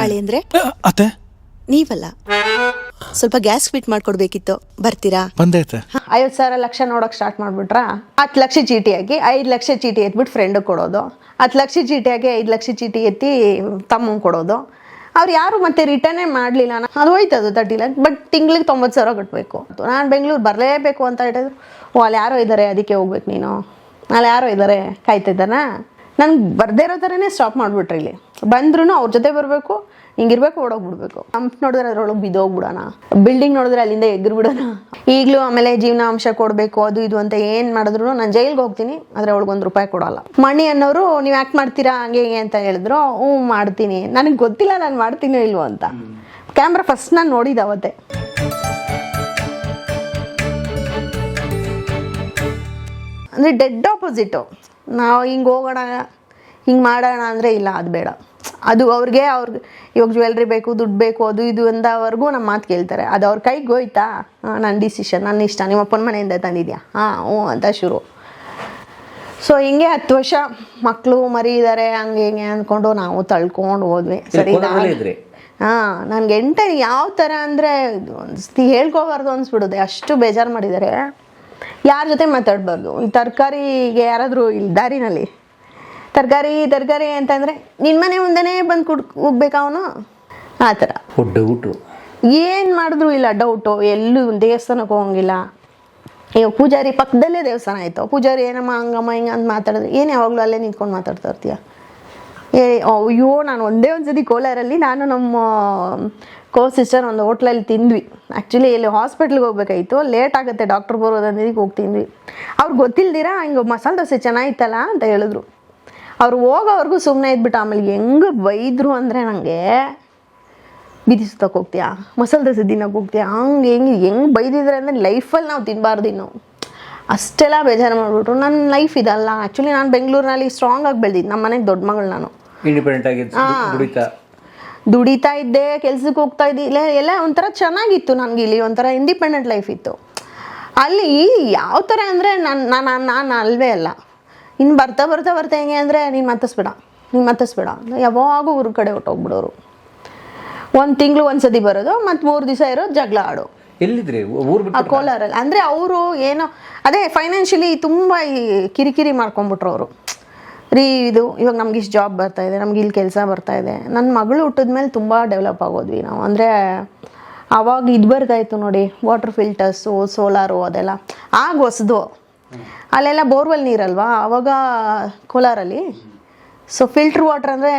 ಕಾಳಿ ಅಂದ್ರೆ ಅತ್ತೆ ನೀವಲ್ಲ. ಸ್ವಲ್ಪ ಗ್ಯಾಸ್ ಫಿಟ್ ಮಾಡ್ಕೊಡ್ಬೇಕಿತ್ತು, ಬರ್ತೀರಾ? ಬಂದೈತೆ. 50,000 ಲಕ್ಷ ನೋಡೋಕೆ ಸ್ಟಾರ್ಟ್ ಮಾಡಿಬಿಟ್ರಾ, 10 ಲಕ್ಷ ಚೀಟಿ ಹಾಕಿ 5 ಲಕ್ಷ ಚೀಟಿ ಎತ್ಬಿಟ್ಟು ಫ್ರೆಂಡ್ ಕೊಡೋದು, 10 ಲಕ್ಷ ಚೀಟಿ ಹಾಕಿ 5 ಲಕ್ಷ ಚೀಟಿ ಎತ್ತಿ ತಮ್ಮಂಗೆ ಕೊಡೋದು. ಅವ್ರು ಯಾರು ಮತ್ತೆ ರಿಟರ್ನೇ ಮಾಡಲಿಲ್ಲ. ಅದು ಹೋಯ್ತದು 30 ಲಕ್ಷ, ಬಟ್ ತಿಂಗ್ಳಿಗೆ 90,000 ಕಟ್ಟಬೇಕು. ನಾನು ಬೆಂಗಳೂರು ಬರಲೇಬೇಕು ಅಂತ ಹೇಳಿದ್ರು. ಅಲ್ಲಿ ಯಾರೋ ಇದ್ದಾರೆ, ಅದಕ್ಕೆ ಹೋಗ್ಬೇಕು ನೀನು, ಅಲ್ಲಿ ಯಾರೋ ಇದ್ದಾರೆ ಕಾಯ್ತಿದ್ದಾನ. ನನ್ಗೆ ಬರ್ದೇ ಇರೋ ಥರನೇ ಸ್ಟಾಪ್ ಮಾಡಿಬಿಟ್ರಿ. ಇಲ್ಲಿ ಬಂದ್ರೂ ಅವ್ರ ಜೊತೆ ಬರಬೇಕು, ಹಿಂಗಿರ್ಬೇಕು, ಓಡೋಗ್ಬಿಡ್ಬೇಕು. ಹಂಪ್ ನೋಡಿದ್ರೆ ಅದ್ರೊಳಗೆ ಬಿದ್ದೋಗ್ಬಿಡೋಣ, ಬಿಲ್ಡಿಂಗ್ ನೋಡಿದ್ರೆ ಅಲ್ಲಿಂದ ಎಗ್ರಿಬಿಡೋಣ. ಈಗಲೂ ಆಮೇಲೆ ಜೀವನಾಂಶ ಕೊಡಬೇಕು ಅದು ಇದು ಅಂತ ಏನು ಮಾಡಿದ್ರು ನಾನು ಜೈಲ್ಗೆ ಹೋಗ್ತೀನಿ, ಆದರೆ ಅವಳಿಗೆ ₹1 ಕೊಡಲ್ಲ. ಮಣಿ ಅನ್ನೋರು ನೀವು ಯಾಕೆ ಮಾಡ್ತೀರಾ ಹಂಗೆ ಹಿಂಗೆ ಅಂತ ಹೇಳಿದ್ರು. ಮಾಡ್ತೀನಿ, ನನಗೆ ಗೊತ್ತಿಲ್ಲ ನಾನು ಮಾಡ್ತೀನೋ ಇಲ್ವೋ ಅಂತ. ಕ್ಯಾಮ್ರಾ ಫಸ್ಟ್ ನಾನು ನೋಡಿದ್ದೆ ಅವತ್ತೆ. ಅಂದರೆ ಡೆಡ್ ಆಪೋಸಿಟು. ನಾವು ಹಿಂಗೆ ಹೋಗೋಣ ಹಿಂಗೆ ಮಾಡೋಣ ಅಂದರೆ ಇಲ್ಲ, ಅದು ಬೇಡ. ಅದು ಅವ್ರಿಗೆ ಇವಾಗ ಜ್ಯುವೆಲ್ರಿ ಬೇಕು, ದುಡ್ಡು ಬೇಕು, ಅದು ಇದು ಅಂದವರೆಗೂ ನಮ್ಮ ಮಾತು ಕೇಳ್ತಾರೆ. ಅದು ಅವ್ರ ಕೈಗೆ ಹೋಯ್ತಾ, ನನ್ನ ಡಿಸಿಷನ್, ನನ್ನ ಇಷ್ಟ, ನಿಮ್ಮ ಅಪ್ಪನ ಮನೆಯಿಂದ ತಂದಿದ್ಯಾ, ಹ್ಞೂ ಅಂತ ಶುರು. ಸೊ ಹಿಂಗೆ 10 ವರ್ಷ ಮಕ್ಕಳು ಮರಿ ಇದ್ದಾರೆ ಹಂಗೆ ಹಿಂಗೆ ಅಂದ್ಕೊಂಡು ನಾವು ತಳ್ಕೊಂಡು ಹೋದ್ವಿ. ಸರಿ, ನನಗೆ ಯಾವ ಥರ ಅಂದರೆ ಹೇಳ್ಕೋಬಾರ್ದು ಅನ್ಸ್ಬಿಡುತ್ತೆ, ಅಷ್ಟು ಬೇಜಾರು ಮಾಡಿದ್ದಾರೆ. ಯಾರ ಜೊತೆ ಮಾತಾಡಬಾರ್ದು. ಈ ತರಕಾರಿಗೆ ಯಾರಾದರೂ ಇಲ್ಲಿ ದಾರಿನಲ್ಲಿ ತರಕಾರಿ ಅಂತಂದರೆ ನಿನ್ನ ಮನೆ ಮುಂದೆನೇ ಬಂದು ಹೋಗ್ಬೇಕಾ ಅವನು, ಆ ಥರ ಏನು ಮಾಡಿದ್ರು ಇಲ್ಲ ಡೌಟು. ಎಲ್ಲೂ ದೇವಸ್ಥಾನಕ್ಕೆ ಹೋಗಂಗಿಲ್ಲ. ಇವಾಗ ಪೂಜಾರಿ ಪಕ್ಕದಲ್ಲೇ ದೇವಸ್ಥಾನ ಆಯಿತು, ಪೂಜಾರಿ ಏನಮ್ಮ ಹಂಗಮ್ಮ ಹಿಂಗೆ ಅಂತ ಮಾತಾಡಿದ್ರೆ ಏನು ಯಾವಾಗಲೂ ಅಲ್ಲೇ ನಿಂತ್ಕೊಂಡು ಮಾತಾಡ್ತಾ ಇರ್ತೀಯ. ಅಯ್ಯೋ, ನಾನು ಒಂದೇ ಒಂದು ಸತಿ ಕೋಲಾರಲ್ಲಿ ನಾನು ನಮ್ಮ ಸಿಸ್ಟರ್ ಒಂದು ಹೋಟ್ಲಲ್ಲಿ ತಿಂದ್ವಿ. ಆ್ಯಕ್ಚುಲಿ ಇಲ್ಲಿ ಹಾಸ್ಪಿಟ್ಲಿಗೆ ಹೋಗ್ಬೇಕಾಯಿತು, ಲೇಟ್ ಆಗುತ್ತೆ ಡಾಕ್ಟ್ರ್ ಬರೋದಂದಿಗೆ ಹೋಗಿ ತಿಂದ್ವಿ. ಅವ್ರಿಗೆ ಗೊತ್ತಿಲ್ದಿರ ಹಿಂಗೆ ಮಸಾಲೆ ದೋಸೆ ಚೆನ್ನಾಗಿತ್ತಲ್ಲ ಅಂತ ಹೇಳಿದ್ರು. ಅವ್ರು ಹೋಗೋವ್ರಿಗೂ ಸುಮ್ಮನೆ ಇದ್ಬಿಟ್ಟು ಆಮೇಲೆ ಹೆಂಗೆ ಬೈದರು ಅಂದರೆ ನನಗೆ ಬಿದಿ ಸುತ್ತಕ್ಕೆ ಹೋಗ್ತೀಯಾ, ಮಸಾಲೆ ದೋಸೆ ತಿನ್ನೋಕೆ ಹೋಗ್ತೀಯಾ, ಹೆಂಗೆ ಬೈದಿದ್ರೆ ಅಂದರೆ ಲೈಫಲ್ಲಿ ನಾವು ತಿನ್ನಬಾರ್ದು ಇನ್ನು, ಅಷ್ಟೆಲ್ಲ ಬೇಜಾರು ಮಾಡಿಬಿಟ್ರು. ನನ್ನ ಲೈಫ್ ಇದಲ್ಲ. ಆ್ಯಕ್ಚುಲಿ ನಾನು ಬೆಂಗಳೂರಿನಲ್ಲಿ ಸ್ಟ್ರಾಂಗಾಗಿ ಬೆಳೆದಿದ್ದು. ನಮ್ಮ ಮನೆಗೆ ದೊಡ್ಡ ಮಗಳು ನಾನು, ದುಡಿತಾ ಇದ್ದೆ, ಕೆಲ್ಸಕ್ಕೆ ಹೋಗ್ತಾ ಇದ್ದೆ, ಎಲ್ಲ ಒಂಥರ ಚೆನ್ನಾಗಿತ್ತು ನನಗೆ. ಇಲ್ಲಿ ಒಂಥರ ಇಂಡಿಪೆಂಡೆಂಟ್ ಲೈಫ್ ಇತ್ತು. ಅಲ್ಲಿ ಯಾವ ಥರ ಅಂದರೆ ನಾನು ಅಲ್ವೇ ಅಲ್ಲ. ಇನ್ನು ಬರ್ತಾ ಹೆಂಗೆ ಅಂದರೆ ನೀನು ಮತ್ತಿಸ್ಬೇಡ ಯಾವಾಗೂ ಊರ ಕಡೆ ಹೊಟ್ಟೋಗ್ಬಿಡೋರು. 1 ತಿಂಗಳು ಒಂದ್ಸತಿ ಬರೋದು, ಮತ್ತು 3 ದಿವಸ ಇರೋದು, ಜಗಳ ಆಡೋ. ಎಲ್ಲಿದ್ರಿ? ಕೋಲಾರಲ್ಲಿ. ಅಂದರೆ ಅವರು ಏನೋ ಅದೇ ಫೈನಾನ್ಷಿಯಲಿ ತುಂಬ ಕಿರಿಕಿರಿ ಮಾಡ್ಕೊಂಬಿಟ್ರು ಅವರು. ಇದು ಇವಾಗ ನಮ್ಗೆ ಇಷ್ಟು ಜಾಬ್ ಬರ್ತಾಯಿದೆ, ನಮ್ಗೆ ಇಲ್ಲಿ ಕೆಲಸ ಬರ್ತಾಯಿದೆ. ನನ್ನ ಮಗಳು ಹುಟ್ಟಿದ್ಮೇಲೆ ತುಂಬ ಡೆವಲಪ್ ಆಗೋದ್ವಿ ನಾವು. ಅಂದರೆ ಆವಾಗ ಇದು ಬರ್ತಾಯಿತ್ತು ನೋಡಿ, ವಾಟರ್ ಫಿಲ್ಟರ್ಸು, ಸೋಲಾರು, ಅದೆಲ್ಲ ಆಗ ಹೊಸದು. ಅಲ್ಲೆಲ್ಲ ಬೋರ್ವೆಲ್ ನೀರಲ್ವಾ ಆವಾಗ ಕೋಲಾರಲ್ಲಿ. ಸೊ ಫಿಲ್ಟ್ರ್ ವಾಟರ್ ಅಂದರೆ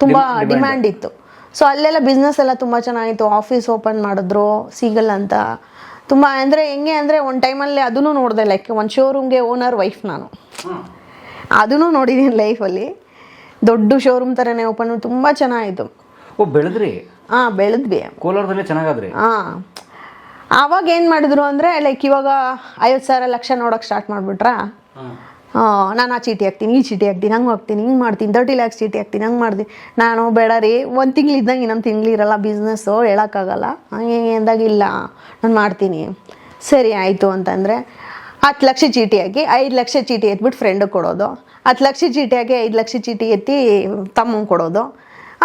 ತುಂಬ ಡಿಮ್ಯಾಂಡ್ ಇತ್ತು. ಸೊ ಅಲ್ಲೆಲ್ಲ ಬಿಸ್ನೆಸ್ ಎಲ್ಲ ತುಂಬ ಚೆನ್ನಾಗಿತ್ತು. ಆಫೀಸ್ ಓಪನ್ ಮಾಡಿದ್ರು ಸೀಗಲ್ ಅಂತ. ತುಂಬ ಅಂದರೆ ಹೆಂಗೆ ಅಂದರೆ ಒಂದು ಟೈಮಲ್ಲಿ ಅದನ್ನು ನೋಡಿದೆ, ಲೈಕ್ ಒಂದು ಶೋರೂಮ್ಗೆ ಓನರ್ ವೈಫ್ ನಾನು. ಅದನ್ನು ನೋಡಿದ್ದೀನಿ ಲೈಫಲ್ಲಿ. ದೊಡ್ಡ ಶೋರೂಮ್ ಥರನೇ ಓಪನ್, ತುಂಬ ಚೆನ್ನಾಗಿತ್ತು. ಬೆಳೆದ್ರಿ? ಬೆಳೆದ್ವಿ ಕೋಲಾರದಲ್ಲೇ ಚೆನ್ನಾಗಾದ್ರಿ. ಆವಾಗ ಏನು ಮಾಡಿದ್ರು ಅಂದರೆ ಲೈಕ್ ಇವಾಗ 50,000 ಲಕ್ಷ ನೋಡೋಕೆ ಸ್ಟಾರ್ಟ್ ಮಾಡಿಬಿಟ್ರಾ, ನಾನು ಆ ಚೀಟಿ ಹಾಕ್ತೀನಿ, ಈ ಚೀಟಿ ಹಾಕ್ತೀನಿ, ಹಂಗೆ ಹಾಕ್ತೀನಿ, ಹಿಂಗೆ ಮಾಡ್ತೀನಿ, 30 lakhs ಚೀಟಿ ಹಾಕ್ತೀನಿ, ಹಂಗೆ ಮಾಡ್ತೀನಿ. ನಾನು ಬೇಡ ರೀ, 1 ತಿಂಗಳು ಇದ್ದಂಗೆ ಇನ್ನೊಂದು ತಿಂಗಳು ಇರಲ್ಲ ಬಿಸ್ನೆಸ್ಸು, ಹೇಳೋಕ್ಕಾಗಲ್ಲ, ಹಂಗೆ ಅಂದಾಗ ಇಲ್ಲ ನಾನು ಮಾಡ್ತೀನಿ. ಸರಿ ಆಯಿತು ಅಂತಂದರೆ 10 ಲಕ್ಷ ಚೀಟಿ ಹಾಕಿ 5 ಲಕ್ಷ ಚೀಟಿ ಎತ್ಬಿಟ್ಟು ಫ್ರೆಂಡಿಗೆ ಕೊಡೋದು, 10 ಲಕ್ಷ ಚೀಟಿ ಹಾಕಿ 5 ಲಕ್ಷ ಚೀಟಿ ಎತ್ತಿ ತಮ್ಮಂಗೆ ಕೊಡೋದು.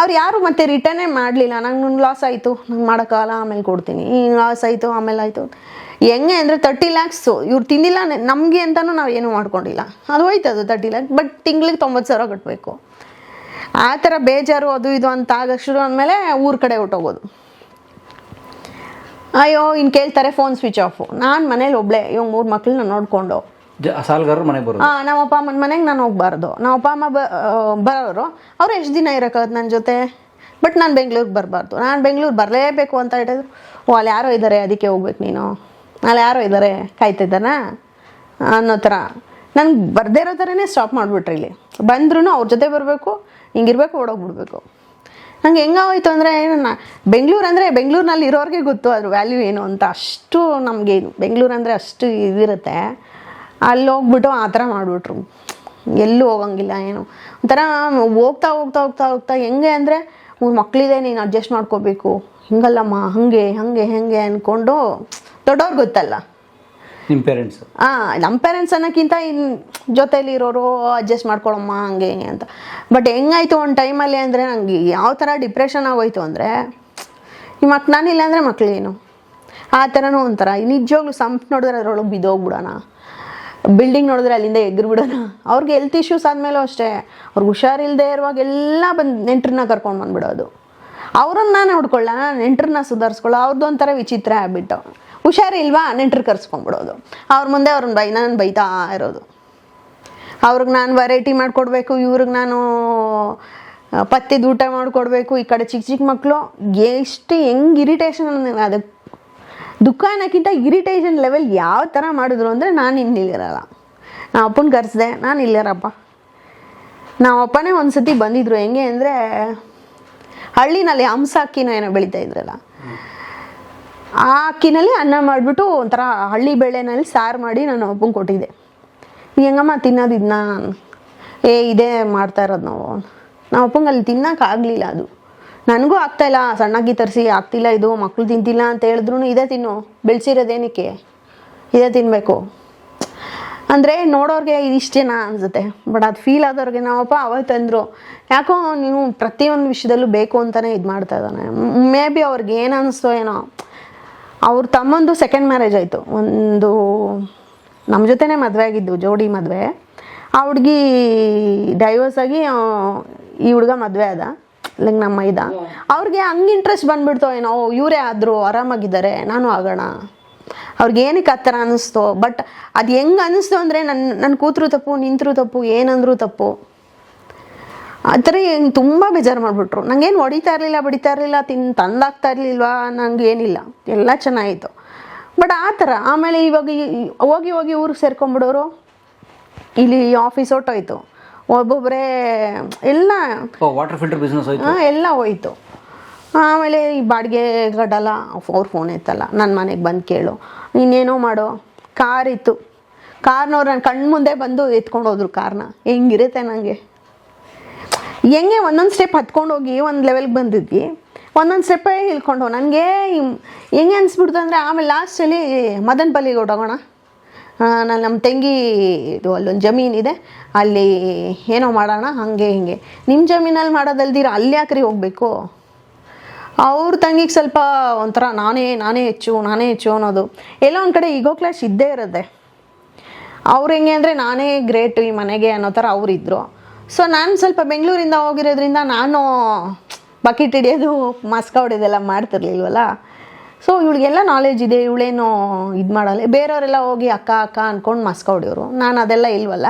ಅವ್ರು ಯಾರು ಮತ್ತೆ ರಿಟರ್ನೇ ಮಾಡಲಿಲ್ಲ. ನಂಗೆ ಲಾಸ್ ಆಯಿತು, ನಂಗೆ ಮಾಡೋಕ್ಕಾಗಲ್ಲ, ಆಮೇಲೆ ಕೊಡ್ತೀನಿ, ಲಾಸ್ ಆಯಿತು, ಆಮೇಲೆ ಆಯಿತು. ಹೆಂಗೆ ಅಂದರೆ 30 lakhs ಇವ್ರು ತಿಂದಿಲ್ಲ ನಮಗೆ ಅಂತಲೂ ನಾವು ಏನೂ ಮಾಡ್ಕೊಂಡಿಲ್ಲ. ಅದು ಹೋಯ್ತದು 30 lakhs, ಬಟ್ ತಿಂಗ್ಳಿಗೆ 90,000 ಕಟ್ಟಬೇಕು. ಆ ಥರ ಬೇಜಾರು ಅದು ಇದು ಅಂತ ಆಗ ಶುರು ಅಂದಮೇಲೆ ಊರ ಕಡೆ ಹೊಟ್ಟೋಗೋದು. ಅಯ್ಯೋ ಇನ್ನು ಕೇಳ್ತಾರೆ, ಫೋನ್ ಸ್ವಿಚ್ ಆಫು. ನಾನು ಮನೇಲಿ ಒಬ್ಬಳೇ, ಇವಾಗ 3 ಮಕ್ಕಳನ್ನ ನೋಡಿಕೊಂಡು ಸಾಲಗಾರರು ಮನೆಗೆ ಬರೋದು. ನಮ್ಮ ಅಪ್ಪ ಅಮ್ಮನ ಮನೆಗೆ ನಾನು ಹೋಗ್ಬಾರ್ದು. ನಮ್ಮ ಅಪ್ಪ ಅಮ್ಮ ಬರೋರು, ಅವ್ರು ಎಷ್ಟು ದಿನ ಇರೋಕ್ಕಾಗತ್ತೆ ನನ್ನ ಜೊತೆ. ಬಟ್ ನಾನು ಬೆಂಗಳೂರಿಗೆ ಬರಬಾರ್ದು. ನಾನು ಬೆಂಗಳೂರು ಬರಲೇಬೇಕು ಅಂತ ಹೇಳಿದ್ರು. ಅಲ್ಲಿ ಯಾರೋ ಇದ್ದಾರೆ, ಅದಕ್ಕೆ ಹೋಗ್ಬೇಕು ನೀನು, ಅಲ್ಲಿ ಯಾರೋ ಇದ್ದಾರೆ ಕಾಯ್ತಿದ್ದಾನ ಅನ್ನೋ ಥರ. ನನಗೆ ಬರ್ದೇ ಇರೋ ಥರನೇ ಸ್ಟಾಪ್ ಮಾಡಿಬಿಟ್ರಿ. ಇಲ್ಲಿ ಬಂದ್ರೂ ಅವ್ರ ಜೊತೆ ಬರಬೇಕು, ಹಿಂಗಿರ್ಬೇಕು, ಓಡೋಗ್ಬಿಡ್ಬೇಕು. ನಂಗೆ ಹೆಂಗಾಗೋಯ್ತು ಅಂದರೆ ಬೆಂಗಳೂರು ಅಂದರೆ ಬೆಂಗಳೂರಿನಲ್ಲಿ ಇರೋರಿಗೆ ಗೊತ್ತು ಅದ್ರ ವ್ಯಾಲ್ಯೂ ಏನು ಅಂತ. ಅಷ್ಟು ನಮಗೆ ಬೆಂಗಳೂರು ಅಂದರೆ ಅಷ್ಟು ಇದಿರುತ್ತೆ. ಅಲ್ಲಿ ಹೋಗ್ಬಿಟ್ಟು ಆ ಥರ ಮಾಡಿಬಿಟ್ರು. ಎಲ್ಲೂ ಹೋಗಂಗಿಲ್ಲ ಏನು. ಒಂಥರ ಹೋಗ್ತಾ ಹೆಂಗೆ ಅಂದರೆ 3 ಮಕ್ಕಳಿದೆ, ನೀನು ಅಡ್ಜಸ್ಟ್ ಮಾಡ್ಕೋಬೇಕು, ಹಿಂಗಲ್ಲಮ್ಮ, ಹಾಗೆ ಅಂದ್ಕೊಂಡು ದೊಡ್ಡವ್ರಿಗೆ ಗೊತ್ತಲ್ಲ ನಿಮ್ಮ ಪೇರೆಂಟ್ಸ್? ನಮ್ಮ ಪೇರೆಂಟ್ಸ್ ಅನ್ನೋಕ್ಕಿಂತ ಇನ್ನು ಜೊತೇಲಿ ಇರೋರು ಅಡ್ಜಸ್ಟ್ ಮಾಡ್ಕೊಳಮ್ಮ ಹಂಗೆ ಹಿಂಗೆ ಅಂತ. ಬಟ್ ಹೆಂಗಾಯ್ತು ಒಂದು ಟೈಮಲ್ಲಿ ಅಂದರೆ ನಂಗೆ ಯಾವ ಥರ ಡಿಪ್ರೆಷನ್ ಆಗೋಯ್ತು ಅಂದರೆ, ಈ ನಾನಿಲ್ಲ ಅಂದರೆ ಮಕ್ಕಳೇನು ಆ ಥರನೂ ಒಂಥರ. ನಿಜವಾಗ್ಲೂ ಸಂಪ್ ನೋಡಿದ್ರೆ ಅದ್ರೊಳಗೆ ಬಿದ್ದೋಗ್ಬಿಡೋಣ, ಬಿಲ್ಡಿಂಗ್ ನೋಡಿದ್ರೆ ಅಲ್ಲಿಂದ ಎಗ್ರು ಬಿಡೋಣ. ಅವ್ರಿಗೆ ಹೆಲ್ತ್ ಇಶ್ಯೂಸ್ ಆದಮೇಲೂ ಅಷ್ಟೇ, ಅವ್ರಿಗೆ ಹುಷಾರಿಲ್ಲದೆ ಇರುವಾಗೆಲ್ಲ ಬಂದು ನೆಂಟ್ರನ್ನ ಕರ್ಕೊಂಡು ಬಂದುಬಿಡೋದು. ಅವ್ರನ್ನ ನೋಡ್ಕೊಳ್ಳ, ನೆಂಟ್ರನ್ನ ಸುಧಾರಿಸ್ಕೊಳ್ಳೋ, ಅವ್ರದ್ದು ಒಂಥರ ವಿಚಿತ್ರ ಹ್ಯಾಬಿಟ್ಟು. ಹುಷಾರಿಲ್ವಾ ನೆಂಟ್ರು ಕರ್ಸ್ಕೊಂಡ್ಬಿಡೋದು, ಅವ್ರ ಮುಂದೆ ಅವ್ರನ್ನ ನಾನು ಬೈತಾ ಇರೋದು. ಅವ್ರಿಗೆ ನಾನು ವೆರೈಟಿ ಮಾಡಿಕೊಡ್ಬೇಕು, ಇವ್ರಿಗೆ ನಾನು ಪತ್ತಿದ ಊಟ ಮಾಡಿಕೊಡ್ಬೇಕು. ಈ ಕಡೆ ಚಿಕ್ಕ ಚಿಕ್ಕ ಮಕ್ಕಳು ಎಷ್ಟು ಹೆಂಗೆ ಇರಿಟೇಷನ್, ಅದಕ್ಕೆ ದುಃಖ ಅನ್ನೋಕ್ಕಿಂತ ಇರಿಟೇಷನ್ ಲೆವೆಲ್ ಯಾವ ಥರ ಮಾಡಿದ್ರು ಅಂದರೆ, ನಾನು ಇನ್ನಿಲ್ಲಿರಲ್ಲ. ನಾವು ಅಪ್ಪನ ಕರೆಸ್ದೆ, ನಾನು ಇಲ್ಲಿರಪ್ಪ. ನಾವು ಅಪ್ಪನೇ ಒಂದು ಸತಿ ಬಂದಿದ್ರು. ಹೆಂಗೆ ಅಂದರೆ, ಹಳ್ಳಿನಲ್ಲಿ ಹಂಸ ಅಕ್ಕಿನ ಏನೋ ಬೆಳೀತಾ ಇದ್ರಲ್ಲ, ಆ ಅಕ್ಕಿನಲ್ಲಿ ಅನ್ನ ಮಾಡಿಬಿಟ್ಟು ಒಂಥರ ಹಳ್ಳಿ ಬೇಳೆನಲ್ಲಿ ಸಾರು ಮಾಡಿ ನಾನು ಅಪ್ಪಂಗೆ ಕೊಟ್ಟಿದ್ದೆ. ಹೆಂಗಮ್ಮ ತಿನ್ನೋದು ಇದನ್ನ? ಇದೇ ಮಾಡ್ತಾ ಇರೋದು ನಾವು ಅಪ್ಪಂಗೆ ಅಲ್ಲಿ ತಿನ್ನೋಕ್ಕಾಗಲಿಲ್ಲ. ಅದು ನನಗೂ ಆಗ್ತಾಯಿಲ್ಲ, ಸಣ್ಣಕ್ಕಿ ತರಿಸಿ ಆಗ್ತಿಲ್ಲ, ಇದು ಮಕ್ಕಳು ತಿಂತಿಲ್ಲ ಅಂತ ಹೇಳಿದ್ರು ಇದೇ ತಿನ್ನು, ಬೆಳೆಸಿರೋದೇನಕ್ಕೆ ಇದೇ ತಿನ್ನಬೇಕು ಅಂದರೆ ನೋಡೋರಿಗೆ ಇದಿಷ್ಟೇನಾ ಅನಿಸುತ್ತೆ. ಬಟ್ ಅದು ಫೀಲ್ ಆದವ್ರಿಗೆ ನಾವಪ್ಪ ಅವತ್ತಂದರು, ಯಾಕೋ ನೀವು ಪ್ರತಿಯೊಂದು ವಿಷಯದಲ್ಲೂ ಬೇಕು ಅಂತಲೇ ಇದು ಮಾಡ್ತಾ ಇದ್ದಾನೆ. ಮೇ ಬಿ ಅವ್ರಿಗೆ ಏನು ಅನ್ನಿಸ್ತೋ ಏನೋ. ಅವ್ರ ತಮ್ಮಂದು ಸೆಕೆಂಡ್ ಮ್ಯಾರೇಜ್ ಆಯಿತು. ಒಂದು ನಮ್ಮ ಜೊತೆನೇ ಮದುವೆ ಆಗಿದ್ದು, ಜೋಡಿ ಮದುವೆ. ಆ ಹುಡುಗಿ ಡೈವರ್ಸ್ ಆಗಿ ಈ ಹುಡುಗ ಮದುವೆ ಆದ, ಲೈಕ್ ನಮ್ಮ ಮೈದ. ಅವ್ರಿಗೆ ಹಂಗೆ ಇಂಟ್ರೆಸ್ಟ್ ಬಂದುಬಿಡ್ತೋ ಏನೋ, ಇವರೇ ಆದರೂ ಆರಾಮಾಗಿದ್ದಾರೆ, ನಾನು ಆಗೋಣ. ಅವ್ರಿಗೆ ಏನಕ್ಕೆ ಆ ಥರ ಅನ್ನಿಸ್ತೋ. ಬಟ್ ಅದು ಹೆಂಗೆ ಅನ್ನಿಸ್ತು ಅಂದರೆ, ನನ್ನ ಕೂತರು ತಪ್ಪು, ನಿಂತರೂ ತಪ್ಪು, ಏನಂದ್ರೂ ತಪ್ಪು. ಆ ಥರ ತುಂಬ ಬೇಜಾರು ಮಾಡಿಬಿಟ್ರು. ನನಗೇನು ಹೊಡಿತಾ ಇರಲಿಲ್ಲ, ಬಡಿತಾ ಇರಲಿಲ್ಲ, ತಂದಾಗ್ತಾ ಇರಲಿಲ್ವಾ, ನನಗೇನಿಲ್ಲ, ಎಲ್ಲ ಚೆನ್ನಾಗಿತ್ತು. ಬಟ್ ಆ ಥರ ಆಮೇಲೆ ಇವಾಗ ಹೋಗಿ ಹೋಗಿ ಊರಿಗೆ ಸೇರ್ಕೊಂಡ್ಬಿಡೋರು. ಇಲ್ಲಿ ಆಫೀಸ್ ಹೊಟ್ಟೋಯ್ತು, ಒಬ್ಬೊಬ್ಬರೇ ಎಲ್ಲ ವಾಟರ್ ಫಿಲ್ಟರ್ ಬಿಸ್ನೆಸ್ ಹೋಯ್ತು, ಎಲ್ಲ ಹೋಯ್ತು. ಆಮೇಲೆ ಈ ಬಾಡಿಗೆ ಕಟ್ಟಲ್ಲ, ಅವ್ರು ಫೋನ್ ಎತ್ತಲ್ಲ. ನನ್ನ ಮನೆಗೆ ಬಂದು ಕೇಳು, ನೀನೇನೋ ಮಾಡೋ. ಕಾರ್ ಇತ್ತು, ಕಾರ್ನವ್ರು ನನ್ನ ಕಣ್ಣು ಮುಂದೆ ಬಂದು ಎತ್ಕೊಂಡು ಹೋದ್ರು ಕಾರ್ನ. ಹೆಂಗಿರುತ್ತೆ ನನಗೆ, ಹೆಂಗೆ ಒಂದೊಂದು ಸ್ಟೆಪ್ ಹತ್ಕೊಂಡು ಹೋಗಿ ಒಂದು ಲೆವೆಲ್ಗೆ ಬಂದಿದ್ವಿ, ಒಂದೊಂದು ಸ್ಟೆಪ್ಪೇ ಇಳ್ಕೊಂಡು. ನನಗೆ ಹೆಂಗೆ ಅನಿಸ್ಬಿಡ್ತು ಅಂದರೆ, ಆಮೇಲೆ ಲಾಸ್ಟಲ್ಲಿ ಮದನಪಲ್ಲಿಗೆ ಹೊಟ್ಟೋಗೋಣ, ನಮ್ಮ ತಂಗಿ ಇದು ಅಲ್ಲೊಂದು ಜಮೀನಿದೆ, ಅಲ್ಲಿ ಏನೋ ಮಾಡೋಣ, ಹಾಗೆ ಹಿಂಗೆ. ನಿಮ್ಮ ಜಮೀನಲ್ಲಿ ಮಾಡೋದಲ್ದಿರ ಅಲ್ಲಿ ಯಾಕ್ರಿ ಹೋಗಬೇಕು? ಅವ್ರ ತಂಗಿಗೆ ಸ್ವಲ್ಪ ಒಂಥರ ನಾನೇ ಹೆಚ್ಚು ಅನ್ನೋದು. ಎಲ್ಲ ಒಂದು ಕಡೆ ಈಗೋ ಕ್ಲಾಶ್ ಇದ್ದೇ ಇರುತ್ತೆ. ಅವ್ರು ಹೆಂಗೆ ಅಂದರೆ, ನಾನೇ ಗ್ರೇಟು ಈ ಮನೆಗೆ ಅನ್ನೋ ಥರ ಅವರಿದ್ದರು. ಸೊ ನಾನು ಸ್ವಲ್ಪ ಬೆಂಗಳೂರಿಂದ ಹೋಗಿರೋದ್ರಿಂದ ನಾನು ಬಕೆಟ್ ಹಿಡಿಯೋದು, ಮಸ್ಕ ಹೊಡೆಯೋದೆಲ್ಲ ಮಾಡ್ತಿರ್ಲಿಲ್ವಲ್ಲ. ಸೊ ಇವಳಿಗೆಲ್ಲ ನಾಲೆಜ್ ಇದೆ, ಇವಳೇನು ಇದು ಮಾಡಲ್ಲ. ಬೇರೆಯವರೆಲ್ಲ ಹೋಗಿ ಅಕ್ಕ ಅಂದ್ಕೊಂಡು ಮಸ್ಕ ಹೊಡೆಯೋರು, ನಾನು ಅದೆಲ್ಲ ಇಲ್ವಲ್ಲ.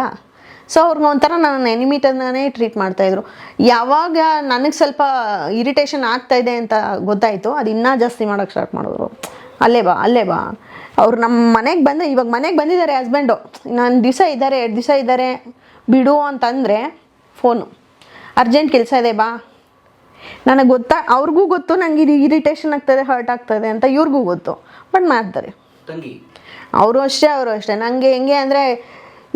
ಸೊ ಅವ್ರಿಗೆ ಒಂಥರ ನಾನು ಎನಿಮಿಟನ್ನೇ ಟ್ರೀಟ್ ಮಾಡ್ತಾಯಿದ್ರು. ಯಾವಾಗ ನನಗೆ ಸ್ವಲ್ಪ ಇರಿಟೇಷನ್ ಆಗ್ತಾಯಿದೆ ಅಂತ ಗೊತ್ತಾಯಿತು, ಅದು ಇನ್ನೂ ಜಾಸ್ತಿ ಮಾಡೋಕ್ಕೆ ಸ್ಟಾರ್ಟ್ ಮಾಡಿದ್ರು. ಅಲ್ಲೇ ಬಾ ಅವ್ರು ನಮ್ಮ ಮನೆಗೆ ಬಂದು, ಇವಾಗ ಮನೆಗೆ ಬಂದಿದ್ದಾರೆ ಹಸ್ಬೆಂಡು, ನಾನು ದಿವಸ ಇದ್ದಾರೆ 2 ದಿವಸ ಇದ್ದಾರೆ ಬಿಡು ಅಂತಂದರೆ ಫೋನು, ಅರ್ಜೆಂಟ್ ಕೆಲಸ ಇದೆ ಬಾ. ನನಗೆ ಅವ್ರಿಗೂ ಗೊತ್ತು ನನಗೆ ಇದು ಇರಿಟೇಷನ್ ಆಗ್ತದೆ, ಹರ್ಟ್ ಆಗ್ತದೆ ಅಂತ, ಇವ್ರಿಗೂ ಗೊತ್ತು. ಬಟ್ ಮಾಡ್ತಾರೆ ತಂಗಿ. ಅವರು ಅಷ್ಟೇ. ನನಗೆ ಹೆಂಗೆ ಅಂದರೆ,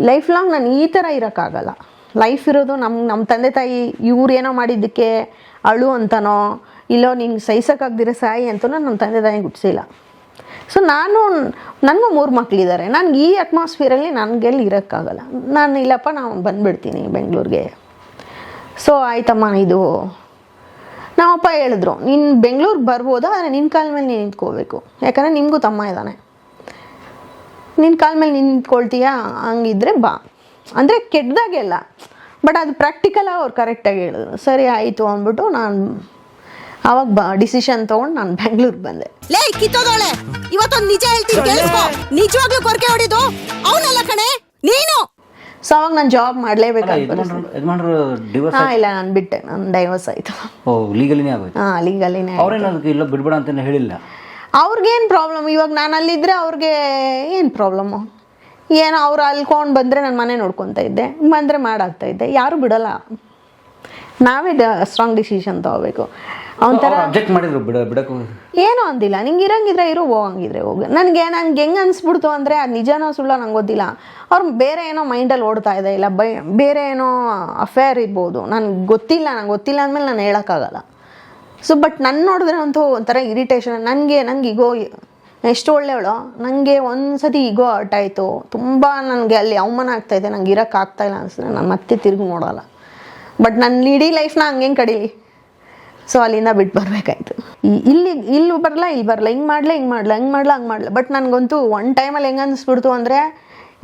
ಲೈಫ್ ಲಾಂಗ್ ನಾನು ಈ ಥರ ಇರೋಕ್ಕಾಗಲ್ಲ. ಲೈಫ್ ಇರೋದು ನಮ್ಮ ತಂದೆ ತಾಯಿ ಇವ್ರು ಏನೋ ಮಾಡಿದ್ದಕ್ಕೆ ಅಳು ಅಂತನೋ, ಇಲ್ಲೋ ನಿಂಗೆ ಸಹಿಸೋಕ್ಕಾಗ್ದಿರೋ ಸಾಯಿ ಅಂತನೋ ನಮ್ಮ ತಂದೆ ತಾಯಿ ಹುಟ್ಟಿಸಿಲ್ಲ. ಸೊ ನನಗೂ 3 ಮಕ್ಕಳಿದ್ದಾರೆ. ನನಗೆ ಈ ಅಟ್ಮಾಸ್ಫಿಯರಲ್ಲಿ ನನಗೆಲ್ಲಿ ಇರೋಕ್ಕಾಗಲ್ಲ. ನಾನು ಇಲ್ಲಪ್ಪ, ನಾನು ಬಂದುಬಿಡ್ತೀನಿ ಬೆಂಗಳೂರಿಗೆ. ಸೊ ಆಯ್ತಮ್ಮ, ಇದು ನಮ್ಮಪ್ಪ ಹೇಳಿದ್ರು, ನೀನು ಬೆಂಗಳೂರಿಗೆ ಬರ್ಬೋದಾ, ಆದರೆ ನಿನ್ನ ಕಾಲ ಮೇಲೆ ನೀನು ನಿಂತ್ಕೋಬೇಕು. ಯಾಕಂದರೆ ನಿಮಗೂ ತಮ್ಮ ಇದ್ದಾನೆ, ನಿನ್ನ ಕಾಲ ಮೇಲೆ ನೀನು ನಿಂತ್ಕೊಳ್ತೀಯಾ, ಹಂಗಿದ್ರೆ ಬಾ ಅಂದರೆ ಕೆಟ್ಟದಾಗೆಲ್ಲ. ಬಟ್ ಅದು ಪ್ರಾಕ್ಟಿಕಲಾಗಿ ಅವ್ರು ಕರೆಕ್ಟಾಗಿ ಹೇಳಿದ್ರು. ಸರಿ ಆಯಿತು ಅಂದ್ಬಿಟ್ಟು ನಾನು ಅವಾಗ ಡಿಸಿಷನ್ ತೊಗೊಂಡು ನಾನು ಬೆಂಗಳೂರಿಗೆ ಬಂದೆ. ಲೇ ಕಿತ್ತೋದೋಳೆ, ಇವತ್ತೊಂದು ನಿಜ ಹೇಳ್ತೀನಿ ಕೇಳಿಸ್ಕೊ. ನಿಜವಾಗ್ಲೂ ಕೊರಕೆ ಹೊಡಿದು ಅವನಲ್ಲ ಕಣೆ ನೀನು. ಸೊ ಅವಾಗ ನಾನು ಜಾಬ್ ಮಾಡಲೇಬೇಕಾಗಿ ಇಲ್ಲ, ನಾನು ಬಿಟ್ಟೆ, ನಾನು ಡೈವರ್ಸ್ ಆಯಿತು. ಲೀಗಲಿನೇ ಆಗೋಯ್ತು. ಲೀಗಲಿನೇ. ಅವ್ರೇನದಕ್ಕೆ ಇಲ್ಲ ಬಿಡ್ಬೇಡ ಅಂತ ಹೇಳಿಲ್ಲ. ಅವ್ರಿಗೇನು ಪ್ರಾಬ್ಲಮ್? ಇವಾಗ ನಾನು ಅಲ್ಲಿದ್ದರೆ ಅವ್ರಿಗೆ ಏನು ಪ್ರಾಬ್ಲಮ್ಮು? ಏನೋ ಅವ್ರು ಅಲ್ಕೊಂಡು ಬಂದರೆ ನಾನು ಮನೆ ನೋಡ್ಕೊತಾ ಇದ್ದೆ, ಬಂದರೆ ಮಾಡಾಗ್ತಾ ಇದ್ದೆ. ಯಾರು ಬಿಡಲ್ಲ, ನಾವೇ ಸ್ಟ್ರಾಂಗ್ ಡಿಸಿಷನ್ ತೊಗೋಬೇಕು. ಒಂಥರ ಅಬ್ಜೆಕ್ಟ್ ಮಾಡಿದ್ರು, ಬಿಡಕ್ಕೂ ಏನೂ ಅಂದಿಲ್ಲ. ನಿಂಗೆ ಇರಂಗಿದ್ರೆ ಇರು, ಹೋಗಂಗಿದ್ರೆ ಹೋಗು. ನನಗೆ ಹೆಂಗೆ ಅನಿಸ್ಬಿಡ್ತು ಅಂದರೆ, ಅದು ನಿಜನೋ ಸುಳ್ಳ ನಂಗೆ ಗೊತ್ತಿಲ್ಲ. ಅವ್ರು ಬೇರೆ ಏನೋ ಮೈಂಡಲ್ಲಿ ಓಡ್ತಾ ಇದೆ, ಇಲ್ಲ ಬೇರೆ ಏನೋ ಅಫೇರ್ ಇರ್ಬೋದು, ನನಗೆ ಗೊತ್ತಿಲ್ಲ ಅಂದಮೇಲೆ ನಾನು ಹೇಳೋಕ್ಕಾಗಲ್ಲ. ಸೊ ಬಟ್ ನನ್ನ ನೋಡಿದ್ರೆ ಅಂತೂ ಒಂಥರ ಇರಿಟೇಷನ್. ನನಗೆ ಎಷ್ಟು ಒಳ್ಳೆಯವಳು. ನನಗೆ ಒಂದ್ಸತಿ ಈಗೋ ಹರ್ಟ್ ಆಯಿತು, ತುಂಬ ನನಗೆ ಅಲ್ಲಿ ಅವಮಾನ ಆಗ್ತಾಯಿದೆ, ನಂಗೆ ಇರೋಕ್ಕಾಗ್ತಾಯಿಲ್ಲ ಅನಿಸಿದ್ರೆ ನಾನು ಮತ್ತೆ ತಿರುಗಿ ನೋಡೋಲ್ಲ. ಬಟ್ ನನ್ನ ಇಡೀ ಲೈಫ್ನ ಹಂಗೆ ಕಡೀಲಿ. ಸೊ ಅಲ್ಲಿಂದ ಬಿಟ್ಟು ಬರಬೇಕಾಯ್ತು. ಇಲ್ಲಿ ಬರಲ್ಲ, ಇಲ್ಲಿ ಬರಲ್ಲ, ಹಿಂಗೆ ಮಾಡಲ ಹಂಗೆ ಮಾಡಲ. ಬಟ್ ನನಗಂತೂ ಒನ್ ಟೈಮಲ್ಲಿ ಹೆಂಗೆ ಅನ್ನಿಸ್ಬಿಡ್ತು ಅಂದರೆ,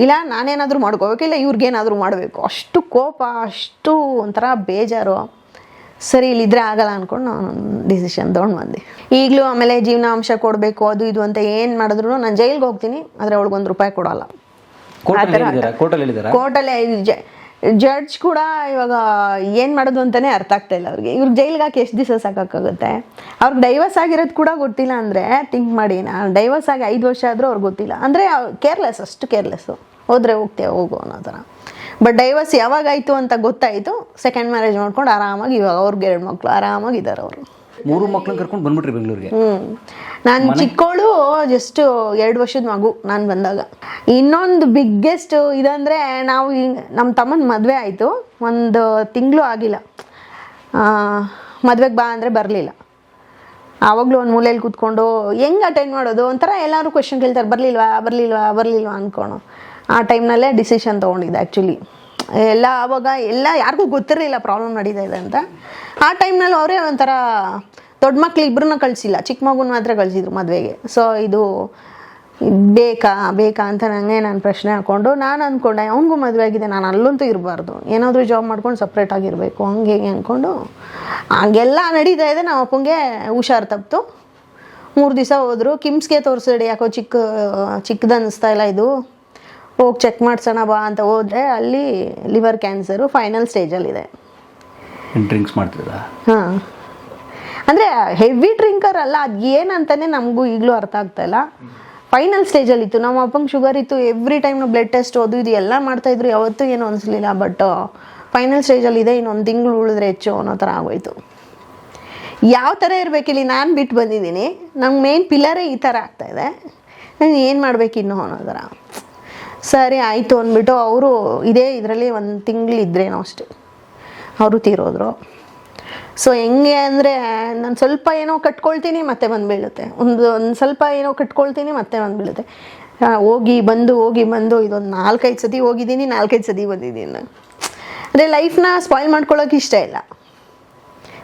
ಇಲ್ಲ ನಾನೇನಾದರೂ ಮಾಡ್ಕೋಬೇಕು, ಇಲ್ಲ ಇವ್ರಿಗೇನಾದರೂ ಮಾಡಬೇಕು, ಅಷ್ಟು ಕೋಪ, ಅಷ್ಟು ಒಂಥರ ಬೇಜಾರು. ಸರಿ ಇಲ್ಲಿದ್ರೆ ಆಗಲ್ಲ ಅಂದ್ಕೊಂಡು ನಾನು ಡಿಸಿಷನ್ ತೊಗೊಂಡು ಬಂದೆ. ಈಗಲೂ ಆಮೇಲೆ ಜೀವನಾಂಶ ಕೊಡಬೇಕು ಅದು ಇದು ಅಂತ ಏನು ಮಾಡಿದ್ರು ನಾನು ಜೈಲಿಗೆ ಹೋಗ್ತೀನಿ, ಆದರೆ ಅವಳಿಗೆ ₹1 ಕೊಡೋಲ್ಲ. ಕೋರ್ಟಲ್ಲೇ ಜಡ್ಜ್ ಕೂಡ ಇವಾಗ ಏನು ಮಾಡೋದು ಅಂತಲೇ ಅರ್ಥ ಆಗ್ತಾಯಿಲ್ಲ ಅವ್ರಿಗೆ. ಇವ್ರಿಗೆ ಜೈಲಿಗೆ ಹಾಕಿ ಎಷ್ಟು ದಿವಸ ಸಾಕಾಗುತ್ತೆ? ಅವ್ರಿಗೆ ಡೈವರ್ಸ್ ಆಗಿರೋದು ಕೂಡ ಗೊತ್ತಿಲ್ಲ ಅಂದರೆ ಥಿಂಕ್ ಮಾಡಿ. ನಾನು ಡೈವರ್ಸ್ ಆಗಿ 5 ವರ್ಷ ಆದರೂ ಅವ್ರಿಗೆ ಗೊತ್ತಿಲ್ಲ ಅಂದರೆ ಕೇರ್ಲೆಸ್, ಅಷ್ಟು ಕೇರ್ಲೆಸ್ಸು. ಹೋದರೆ ಹೋಗ್ತೇವೆ ಹೋಗು ಅನ್ನೋ ಥರ. ಬಟ್ ಡೈವರ್ಸ್ ಯಾವಾಗಾಯಿತು ಅಂತ ಗೊತ್ತಾಯಿತು, ಸೆಕೆಂಡ್ ಮ್ಯಾರೇಜ್ ಮಾಡ್ಕೊಂಡು ಆರಾಮಾಗಿ ಇವಾಗ ಅವ್ರಿಗೆ 2 ಮಕ್ಕಳು ಆರಾಮಾಗಿದ್ದಾರೆ ಅವರು. 3 ಮಕ್ಕಳನ್ನ ಕರ್ಕೊಂಡು ಬಂದ್ಬಿಟ್ರಿ ಬೆಂಗಳೂರಿಗೆ? ನಾನು ಚಿಕ್ಕವಳು, ಜಸ್ಟ್ 2 ವರ್ಷದ ಮಗು ನಾನು ಬಂದಾಗ. ಇನ್ನೊಂದು ಬಿಗ್ಗೆಸ್ಟ್ ಇದಂದರೆ, ನಾವು ನಮ್ಮ ತಮ್ಮನ ಮದುವೆ ಆಯಿತು, 1 ತಿಂಗಳು ಆಗಿಲ್ಲ, ಮದುವೆಗೆ ಬಾ ಅಂದರೆ ಬರಲಿಲ್ಲ. ಆವಾಗಲೂ ಒಂದು ಮೂಲೆಯಲ್ಲಿ ಕೂತ್ಕೊಂಡು ಹೆಂಗೆ ಅಟೆಂಡ್ ಮಾಡೋದು ಒಂಥರ ಎಲ್ಲರೂ ಕ್ವೆಶನ್ ಕೇಳ್ತಾರೆ, ಬರಲಿಲ್ವಾ ಅಂದ್ಕೊಂಡು. ಆ ಟೈಮ್ನಲ್ಲೇ ಡಿಸಿಷನ್ ತೊಗೊಂಡಿದ್ದೆ ಆ್ಯಕ್ಚುಲಿ. ಆವಾಗ ಯಾರಿಗೂ ಗೊತ್ತಿರಲಿಲ್ಲ ಪ್ರಾಬ್ಲಮ್ ನಡೀತಾ ಇದೆ ಅಂತ. ಆ ಟೈಮ್ನಲ್ಲಿ ಅವರೇ ಒಂಥರ ದೊಡ್ಡ ಮಕ್ಳು ಇಬ್ಬರನ್ನ ಕಳಿಸಿಲ್ಲ, ಚಿಕ್ಕ ಮಗುನ ಮಾತ್ರ ಕಳಿಸಿದ್ರು ಮದುವೆಗೆ. ಸೊ ಇದು ಬೇಕಾ ಅಂತ ನಾನು ಪ್ರಶ್ನೆ ಹಾಕ್ಕೊಂಡು ನಾನು ಅಂದ್ಕೊಂಡೆ, ಅವನಿಗೂ ಮದುವೆ ಆಗಿದೆ, ನಾನು ಅಲ್ಲಂತೂ ಇರಬಾರ್ದು, ಏನಾದರೂ ಜಾಬ್ ಮಾಡ್ಕೊಂಡು ಸಪ್ರೇಟಾಗಿರಬೇಕು, ಹಂಗೆ ಅಂದ್ಕೊಂಡು ಹಂಗೆಲ್ಲ ನಡೀತಾ ಇದೆ. ನಮ್ಮ ಅಪ್ಪಂಗೆ ಹುಷಾರು ತಪ್ಪಿತು. 3 ದಿವಸ ಹೋದರು, ಕಿಮ್ಸ್ಗೆ ತೋರಿಸಿದೆ, ಯಾಕೋ ಚಿಕ್ಕದು ಅನ್ನಿಸ್ತಾ ಇಲ್ಲ, ಇದು ಹೋಗಿ ಚೆಕ್ ಮಾಡಿಸೋಣ ಬಾ ಅಂತ ಹೋದರೆ ಅಲ್ಲಿ ಲಿವರ್ ಕ್ಯಾನ್ಸರು ಫೈನಲ್ ಸ್ಟೇಜಲ್ಲಿದೆ. ಡ್ರಿಂಕ್ಸ್ ಮಾಡ್ತಿದ್ದ? ಹಾಂ, ಅಂದರೆ ಹೆವಿ ಡ್ರಿಂಕರ್ ಅಲ್ಲ, ಅದು ಏನಂತಾನೆ ನಮಗೂ ಈಗಲೂ ಅರ್ಥ ಆಗ್ತಾಯಿಲ್ಲ. ಫೈನಲ್ ಸ್ಟೇಜಲ್ಲಿತ್ತು. ನಮ್ಮ ಅಪ್ಪಂಗೆ ಶುಗರ್ ಇತ್ತು, ಎವ್ರಿ ಟೈಮ್ ನಾವು ಬ್ಲಡ್ ಟೆಸ್ಟ್ ಇದು ಎಲ್ಲ ಮಾಡ್ತಾಯಿದ್ರು, ಯಾವತ್ತೂ ಏನೂ ಅನಿಸ್ಲಿಲ್ಲ. ಬಟ್ ಫೈನಲ್ ಸ್ಟೇಜಲ್ಲಿದೆ, ಇನ್ನೊಂದು ತಿಂಗಳು ಉಳಿದ್ರೆ ಹೆಚ್ಚು ಅನ್ನೋ ಥರ ಆಗೋಯ್ತು. ಯಾವ ಥರ ಇರಬೇಕಿಲ್ಲಿ, ನಾನು ಬಿಟ್ಟು ಬಂದಿದ್ದೀನಿ, ನಂಗೆ ಮೇನ್ ಪಿಲ್ಲರೇ ಈ ಥರ ಆಗ್ತಾಯಿದೆ, ನಾನು ಏನು ಮಾಡಬೇಕಿನ್ನು ಅನ್ನೋ ಥರ. ಸರಿ ಆಯಿತು ಅಂದ್ಬಿಟ್ಟು ಅವರು ಇದರಲ್ಲಿ 1 ತಿಂಗಳು ಇದ್ರೇನೋ ಅಷ್ಟೆ, ಅವರು ತೀರೋದ್ರು. ಸೊ ಹೆಂಗೆ ಅಂದರೆ, ನಾನು ಸ್ವಲ್ಪ ಏನೋ ಕಟ್ಕೊಳ್ತೀನಿ ಮತ್ತೆ ಬಂದುಬೀಳುತ್ತೆ, ಒಂದು ಸ್ವಲ್ಪ ಏನೋ ಕಟ್ಕೊಳ್ತೀನಿ ಮತ್ತೆ ಬಂದುಬೀಳುತ್ತೆ. ಹೋಗಿ ಬಂದು ಇದೊಂದು 4-5 ಸತಿ ಹೋಗಿದ್ದೀನಿ, 4-5 ಸತಿ ಬಂದಿದ್ದೀನಿ ನಾನು. ಅಂದರೆ ಲೈಫ್ನ ಸ್ಪಾಯ್ಲ್ ಮಾಡ್ಕೊಳ್ಳೋಕೆ ಇಷ್ಟ ಇಲ್ಲ,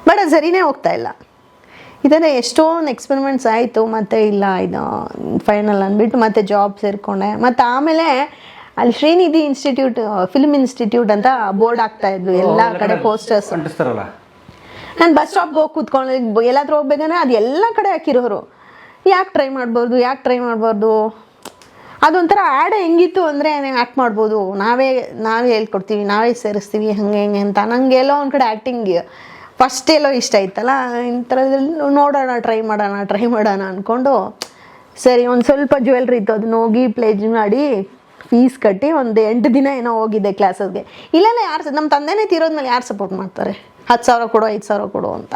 ಬಟ್ ಅದು ಸರಿನೇ ಹೋಗ್ತಾ ಇಲ್ಲ. ಇದನ್ನು ಎಷ್ಟೊಂದು ಎಕ್ಸ್ಪೆರಿಮೆಂಟ್ಸ್ ಆಯಿತು, ಮತ್ತು ಇಲ್ಲ ಇದು ಫೈನಲ್ ಅಂದ್ಬಿಟ್ಟು ಮತ್ತೆ ಜಾಬ್ ಸೇರಿಕೊಂಡೆ. ಮತ್ತು ಆಮೇಲೆ ಅಲ್ಲಿ ಶ್ರೀನಿಧಿ ಇನ್ಸ್ಟಿಟ್ಯೂಟ್, ಫಿಲ್ಮ್ ಇನ್ಸ್ಟಿಟ್ಯೂಟ್ ಅಂತ ಬೋರ್ಡ್ ಆಗ್ತಾಯಿದ್ರು ಎಲ್ಲ ಕಡೆ ಪೋಸ್ಟರ್ಸ್. ನಾನು ಬಸ್ ಸ್ಟಾಪ್ಗೆ ಹೋಗಿ ಕೂತ್ಕೊಂಡು ಎಲ್ಲಾದ್ರೂ ಹೋಗ್ಬೇಕಂದ್ರೆ ಅದು ಎಲ್ಲ ಕಡೆ ಹಾಕಿರೋರು. ಯಾಕೆ ಟ್ರೈ ಮಾಡ್ಬಾರ್ದು ಅದೊಂಥರ ಆ್ಯಡ್ ಹೆಂಗಿತ್ತು ಅಂದರೆ, ನೀವು ಆ್ಯಕ್ಟ್ ಮಾಡ್ಬೋದು, ನಾವೇ ಹೇಳ್ಕೊಡ್ತೀವಿ, ನಾವೇ ಸೇರಿಸ್ತೀವಿ, ಹಂಗೆ ಅಂತ. ನನಗೆ ಎಲ್ಲೋ ಒಂದು ಕಡೆ ಆ್ಯಕ್ಟಿಂಗ್ ಫಸ್ಟ್ ಎಲ್ಲೋ ಇಷ್ಟ ಇತ್ತಲ್ಲ, ಇಂಥದ್ರಲ್ಲಿ ನೋಡೋಣ, ಟ್ರೈ ಮಾಡೋಣ ಅಂದ್ಕೊಂಡು, ಸರಿ ಒಂದು ಸ್ವಲ್ಪ ಜ್ಯುವೆಲ್ರಿ ಇತ್ತು, ಅದನ್ನ ಹೋಗಿ ಪ್ಲೇಜ್ ಮಾಡಿ ಫೀಸ್ ಕಟ್ಟಿ ಒಂದು 8 ದಿನ ಏನೋ ಹೋಗಿದ್ದೆ ಕ್ಲಾಸಸ್ಗೆ. ಇಲ್ಲೆಲ್ಲ ಯಾರು, ನಮ್ಮ ತಂದೆನೇ ತೀರೋದ್ಮೇಲೆ ಯಾರು ಸಪೋರ್ಟ್ ಮಾಡ್ತಾರೆ? 10,000 ಕೊಡು, 5,000 ಕೊಡು ಅಂತ.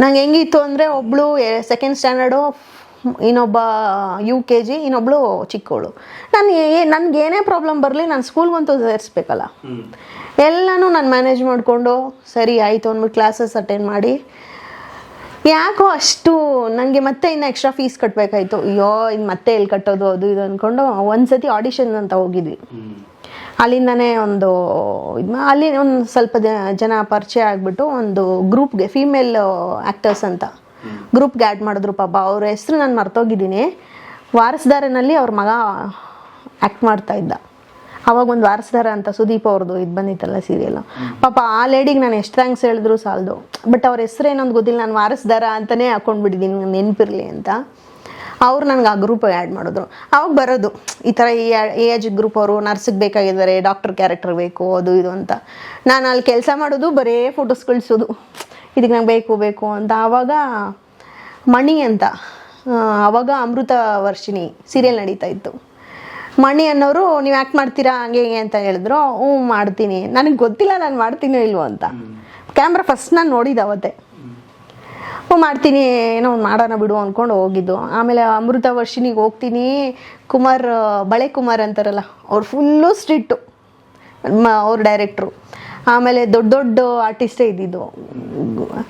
ನಂಗೆ ಹೆಂಗಿತ್ತು ಅಂದರೆ, ಒಬ್ಬಳು 2nd ಸ್ಟ್ಯಾಂಡರ್ಡು, ಇನ್ನೊಬ್ಬ UKG, ಇನ್ನೊಬ್ಳು ಚಿಕ್ಕವಳು. ನನಗೇನೇ ಪ್ರಾಬ್ಲಮ್ ಬರಲಿ, ನಾನು ಸ್ಕೂಲ್ಗಂತೂ ಸೇರಿಸ್ಬೇಕಲ್ಲ, ಎಲ್ಲನೂ ನಾನು ಮ್ಯಾನೇಜ್ ಮಾಡಿಕೊಂಡು ಸರಿ ಆಯಿತು ಅಂದ್ಬಿಟ್ಟು ಕ್ಲಾಸಸ್ ಅಟೆಂಡ್ ಮಾಡಿ, ಯಾಕೋ ಅಷ್ಟು ನನಗೆ ಮತ್ತೆ ಇನ್ನು ಎಕ್ಸ್ಟ್ರಾ ಫೀಸ್ ಕಟ್ಟಬೇಕಾಯ್ತು. ಅಯ್ಯೋ ಇನ್ನು ಮತ್ತೆ ಎಲ್ಲಿ ಕಟ್ಟೋದು ಅದು ಇದು ಅಂದ್ಕೊಂಡು ಒಂದು ಸತಿ ಆಡಿಷನ್ ಅಂತ ಹೋಗಿದ್ವಿ. ಅಲ್ಲಿಂದನೇ ಅಲ್ಲಿ ಒಂದು ಸ್ವಲ್ಪ ಜನ ಪರಿಚಯ ಆಗಿಬಿಟ್ಟು ಒಂದು ಗ್ರೂಪ್ಗೆ, ಫೀಮೇಲ್ ಆ್ಯಕ್ಟರ್ಸ್ ಅಂತ ಗ್ರೂಪ್ಗೆ ಆ್ಯಡ್ ಮಾಡಿದ್ರು. ಪಾಪ ಅವ್ರ ಹೆಸರು ನಾನು ಮರ್ತೋಗಿದ್ದೀನಿ. ವಾರಸ್ದಾರನಲ್ಲಿ ಅವ್ರ ಮಗ ಆ್ಯಕ್ಟ್ ಮಾಡ್ತಾ ಇದ್ದ. ಅವಾಗ ಒಂದು ವಾರಸ್ದಾರ ಅಂತ ಸುದೀಪ್ ಅವ್ರದ್ದು ಇದು ಬಂದಿತ್ತಲ್ಲ ಸೀರಿಯಲ್ಲು. ಪಾಪ ಆ ಲೇಡಿಗೆ ನಾನು ಎಷ್ಟು ಥ್ಯಾಂಕ್ಸ್ ಹೇಳಿದ್ರು ಸಾಲದು. ಬಟ್ ಅವ್ರ ಹೆಸರು ಏನೊಂದು ಗೊತ್ತಿಲ್ಲ, ನಾನು ವಾರಸ್ದಾರ ಅಂತಲೇ ಹಾಕ್ಕೊಂಡ್ಬಿಟ್ಟಿದ್ದೀನಿ, ನೆನಪಿರಲಿ ಅಂತ. ಅವ್ರು ನನಗೆ ಆ ಗ್ರೂಪಿಗೆ ಆ್ಯಡ್ ಮಾಡಿದ್ರು. ಅವಾಗ ಬರೋದು ಈ ಥರ ಈ ಏಜ್ ಗ್ರೂಪ್ ಅವರು ನರ್ಸಿಗೆ ಬೇಕಾಗಿದ್ದಾರೆ, ಡಾಕ್ಟರ್ ಕ್ಯಾರೆಕ್ಟರ್ ಬೇಕು, ಅದು ಇದು ಅಂತ. ನಾನು ಅಲ್ಲಿ ಕೆಲಸ ಮಾಡೋದು ಬರೀ ಫೋಟೋಸ್ ಕಳಿಸೋದು, ಇದಕ್ಕೆ ನಂಗೆ ಬೇಕು ಅಂತ. ಆವಾಗ ಮಣಿ ಅಂತ, ಆವಾಗ ಅಮೃತ ವರ್ಷಿಣಿ ಸೀರಿಯಲ್ ನಡೀತಾ ಇತ್ತು. ಮಣಿ ಅನ್ನೋರು ನೀವು ಆ್ಯಕ್ಟ್ ಮಾಡ್ತೀರಾ ಹಂಗೆ ಅಂತ ಹೇಳಿದ್ರು. ಮಾಡ್ತೀನಿ, ನನಗೆ ಗೊತ್ತಿಲ್ಲ ನಾನು ಮಾಡ್ತೀನೋ ಇಲ್ವೋ ಅಂತ. ಕ್ಯಾಮ್ರಾ ಫಸ್ಟ್ ನಾನು ನೋಡಿದ್ದೆ ಅವತ್ತೇ. ಮಾಡ್ತೀನಿ, ಏನೋ ಒಂದು ಮಾಡೋಣ ಬಿಡು ಅಂದ್ಕೊಂಡು ಹೋಗಿದ್ದು. ಆಮೇಲೆ ಅಮೃತ ವರ್ಷಿನಿಗೆ ಹೋಗ್ತೀನಿ, ಬಳೆ ಕುಮಾರ್ ಅಂತಾರಲ್ಲ, ಅವ್ರು ಫುಲ್ಲು ಸ್ಟ್ರಿಕ್ಟು, ಅವ್ರ ಡೈರೆಕ್ಟ್ರು. ಆಮೇಲೆ ದೊಡ್ಡ ಆರ್ಟಿಸ್ಟೇ ಇದ್ದಿದ್ದು.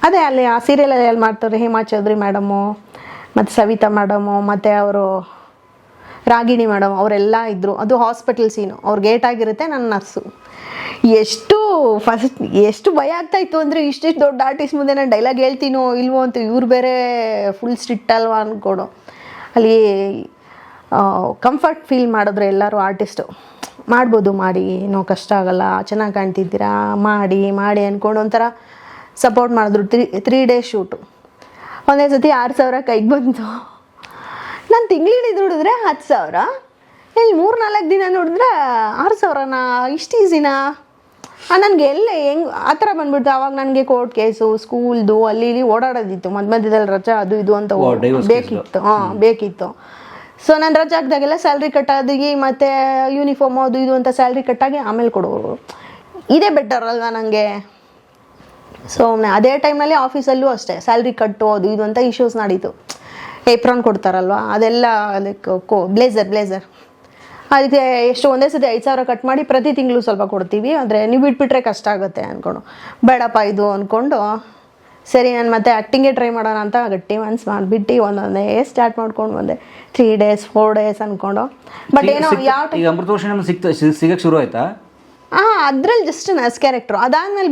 ಅದೇ ಅಲ್ಲಿ ಆ ಸೀರಿಯಲಲ್ಲಿ ಎಲ್ಲಿ ಮಾಡ್ತಾರೆ, ಹೇಮಾ ಚೌಧರಿ ಮೇಡಮು, ಮತ್ತು ಸವಿತಾ ಮೇಡಮು ಮತ್ತು ಅವರು ರಾಗಿಣಿ ಮೇಡಮ್ ಅವರೆಲ್ಲ ಇದ್ದರು. ಅದು ಹಾಸ್ಪಿಟಲ್ ಸೀನು, ಅವ್ರು ಗೇಟ್ ಆಗಿರುತ್ತೆ, ನನ್ನ ನರ್ಸು. ಎಷ್ಟು ಭಯ ಆಗ್ತಾಯಿತ್ತು ಅಂದರೆ ಇಷ್ಟಿಷ್ಟು ದೊಡ್ಡ ಆರ್ಟಿಸ್ಟ್ ಮುಂದೆ ನಾನು ಡೈಲಾಗ್ ಹೇಳ್ತೀನೋ ಇಲ್ವೋ ಅಂತ. ಇವ್ರು ಬೇರೆ ಫುಲ್ ಸ್ಟ್ರಿಕ್ಟ್ ಅಲ್ವಾ ಅಂದ್ಕೊಡು. ಅಲ್ಲಿ ಕಂಫರ್ಟ್ ಫೀಲ್ ಮಾಡಿದ್ರೆ ಎಲ್ಲರೂ ಆರ್ಟಿಸ್ಟು ಮಾಡ್ಬೋದು, ಮಾಡಿ ಏನೋ ಕಷ್ಟ ಆಗಲ್ಲ, ಚೆನ್ನಾಗಿ ಕಾಣ್ತಿದ್ದೀರಾ, ಮಾಡಿ ಅಂದ್ಕೊಂಡು ಒಂಥರ ಸಪೋರ್ಟ್ ಮಾಡಿದ್ರು. 3 days ಶೂಟು. ಒಂದೇ ಸತಿ 6,000 ಕೈಗೆ ಬಂತು. ನಾನು ತಿಂಗಳಿಗೆ ದುಡಿದ್ರೆ 10,000, ಇಲ್ಲಿ 3-4 ದಿನ ನೋಡಿದ್ರೆ 6,000ನಾ? ಇಷ್ಟು ಈಸಿನಾ? ನನಗೆ ಹೆಂಗೆ ಆ ಥರ ಬಂದ್ಬಿಡ್ತು. ಆವಾಗ ನನಗೆ ಕೋರ್ಟ್ ಕೇಸು, ಸ್ಕೂಲ್ದು ಅಲ್ಲಿ ಇಲ್ಲಿ ಓಡಾಡೋದಿತ್ತು, ಮಧ್ಯದಲ್ಲಿ ರಜಾ ಅದು ಇದು ಅಂತ ಬೇಕಿತ್ತು. ಸೊ ನಾನು ರಜಾ ಹಾಕಿದಾಗೆಲ್ಲ ಸ್ಯಾಲ್ರಿ ಕಟ್ಟಾಗಿ ಮತ್ತು ಯೂನಿಫಾರ್ಮ್ ಅದು ಇದು ಅಂತ ಸ್ಯಾಲ್ರಿ ಕಟ್ಟಾಗಿ ಆಮೇಲೆ ಕೊಡೋರು. ಇದೇ ಬೆಟರ್ ಅಲ್ವಾ ನನಗೆ? ಸೊ ಅದೇ ಟೈಮ್ನಲ್ಲಿ ಆಫೀಸಲ್ಲೂ ಅಷ್ಟೇ ಸ್ಯಾಲ್ರಿ ಕಟ್ಟು ಅದು ಇದು ಅಂತ ಇಶ್ಯೂಸ್ ನಡೀತು. ಏಪ್ರಾನ್ ಕೊಡ್ತಾರಲ್ವ, ಅದೆಲ್ಲ ಲೈಕ್ ಬ್ಲೇಸರ್ ಅದಕ್ಕೆ ಎಷ್ಟು ಒಂದೇ ಸತಿ 5,000 ಕಟ್ ಮಾಡಿ ಪ್ರತಿ ತಿಂಗಳು ಸ್ವಲ್ಪ ಕೊಡ್ತೀವಿ. ಆದರೆ ನೀವು ಬಿಟ್ಬಿಟ್ರೆ ಕಷ್ಟ ಆಗುತ್ತೆ ಅಂದ್ಕೊಂಡು ಬೇಡಪ್ಪ ಇದು ಅಂದ್ಕೊಂಡು ಸರಿ ನಾನು ಮತ್ತೆ ಆ್ಯಕ್ಟಿಂಗೇ ಟ್ರೈ ಮಾಡೋಣ ಅಂತ ಗಟ್ಟಿ ಮನ್ಸು ಮಾಡಿಬಿಟ್ಟು ಒಂದೊಂದೇ ಸ್ಟಾರ್ಟ್ ಮಾಡ್ಕೊಂಡು ಬಂದೆ. 3 days 4 days ಅಂದ್ಕೊಂಡು. ಬಟ್ ಏನೋ ಯಾವ ಅಮೃತವರ್ಷಿಣಿ ಸಿಗಕ್ಕೆ ಶುರು ಆಯ್ತಾ? ಅದ್ರಲ್ಲಿ ಜಸ್ಟ್ ನರ್ಸ್ ಕ್ಯಾರೆಕ್ಟ್ರು. ಅದಾದಮೇಲೆ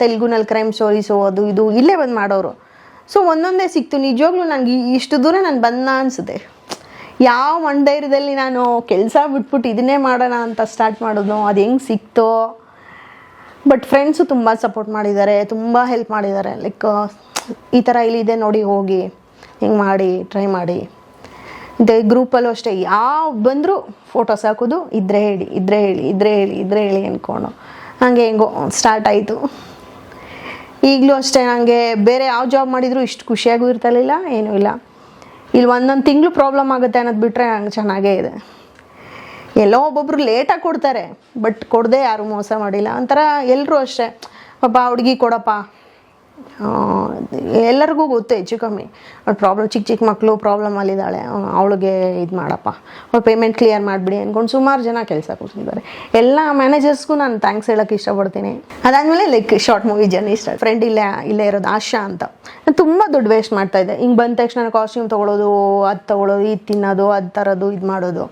ತೆಲುಗುನಲ್ಲಿ ಕ್ರೈಮ್ ಸ್ಟೋರೀಸು ಅದು ಇದು ಇಲ್ಲೇ ಬಂದು ಮಾಡೋರು. ಸೊ ಒಂದೊಂದೇ ಸಿಕ್ತು. ನಿಜವಾಗ್ಲೂ ನನಗೆ ಇಷ್ಟು ದೂರ ನಾನು ಬಂದ ಅನಿಸುತ್ತೆ. ಯಾವ ಮಂಡೈರ್ಯದಲ್ಲಿ ನಾನು ಕೆಲಸ ಬಿಟ್ಬಿಟ್ಟು ಇದನ್ನೇ ಮಾಡೋಣ ಅಂತ ಸ್ಟಾರ್ಟ್ ಮಾಡೋದು, ಅದು ಹೆಂಗೆ ಸಿಕ್ತೋ. ಬಟ್ ಫ್ರೆಂಡ್ಸು ತುಂಬ ಸಪೋರ್ಟ್ ಮಾಡಿದ್ದಾರೆ, ತುಂಬ ಹೆಲ್ಪ್ ಮಾಡಿದ್ದಾರೆ. ಲೈಕ್ ಈ ಥರ ಇಲ್ಲಿದೆ ನೋಡಿ, ಹೋಗಿ ಹಿಂಗೆ ಮಾಡಿ ಟ್ರೈ ಮಾಡಿ. ಮತ್ತು ಗ್ರೂಪಲ್ಲೂ ಅಷ್ಟೇ ಯಾವ ಬಂದರೂ ಫೋಟೋಸ್ ಹಾಕೋದು, ಇದ್ರೆ ಹೇಳಿ ಅಂದ್ಕೊಂಡು ಹಾಗೆ ಹೆಂಗೋ ಸ್ಟಾರ್ಟ್ ಆಯಿತು. ಈಗಲೂ ಅಷ್ಟೇ ನನಗೆ ಬೇರೆ ಯಾವ ಜಾಬ್ ಮಾಡಿದರೂ ಇಷ್ಟು ಖುಷಿಯಾಗೂ ಇರ್ತಿರಲಿಲ್ಲ, ಏನೂ ಇಲ್ಲ. ಇಲ್ಲಿ ಒಂದೊಂದು ತಿಂಗಳು ಪ್ರಾಬ್ಲಮ್ ಆಗುತ್ತೆ ಅನ್ನೋದು ಬಿಟ್ಟರೆ ನಂಗೆ ಚೆನ್ನಾಗೇ ಇದೆ. ಎಲ್ಲೋ ಒಬ್ಬೊಬ್ರು ಲೇಟಾಗಿ ಕೊಡ್ತಾರೆ, ಬಟ್ ಕೊಡದೆ ಯಾರೂ ಮೋಸ ಮಾಡಿಲ್ಲ. ಒಂಥರ ಎಲ್ಲರೂ ಅಷ್ಟೇ, ಪಾಪ ಹುಡುಗಿ ಕೊಡಪ್ಪ, ಎಲ್ಲರಿಗೂ ಗೊತ್ತು ಹೆಚ್ಚು ಕಮ್ಮಿ ಪ್ರಾಬ್ಲಮ್. ಚಿಕ್ಕ ಮಕ್ಕಳು ಪ್ರಾಬ್ಲಮಲ್ಲಿದ್ದಾಳೆ, ಅವಳಿಗೆ ಇದು ಮಾಡಪ್ಪ, ಅವ್ಳು ಪೇಮೆಂಟ್ ಕ್ಲಿಯರ್ ಮಾಡಿಬಿಡಿ ಅಂದ್ಕೊಂಡು ಸುಮಾರು ಜನ ಕೆಲಸ ಕೊಡ್ತಿದ್ದಾರೆ. ಎಲ್ಲ ಮ್ಯಾನೇಜರ್ಸ್ಗೂ ನಾನು ಥ್ಯಾಂಕ್ಸ್ ಹೇಳೋಕ್ಕೆ ಇಷ್ಟಪಡ್ತೀನಿ. ಅದಾದಮೇಲೆ like short movie journey start. Friend ಇಲ್ಲೇ ಇರೋದು ಆಶಾ ಅಂತ. ನಾನು ತುಂಬ ದುಡ್ಡು ವೇಸ್ಟ್ ಮಾಡ್ತಾಯಿದ್ದೆ. ಹಿಂಗೆ ಬಂದ ತಕ್ಷಣ ಕಾಸ್ಟ್ಯೂಮ್ ತೊಗೊಳೋದು, ಅದು ತೊಗೊಳೋದು, ಇದು ತಿನ್ನೋದು, ಅದು ತರೋದು, ಇದು ಮಾಡೋದು.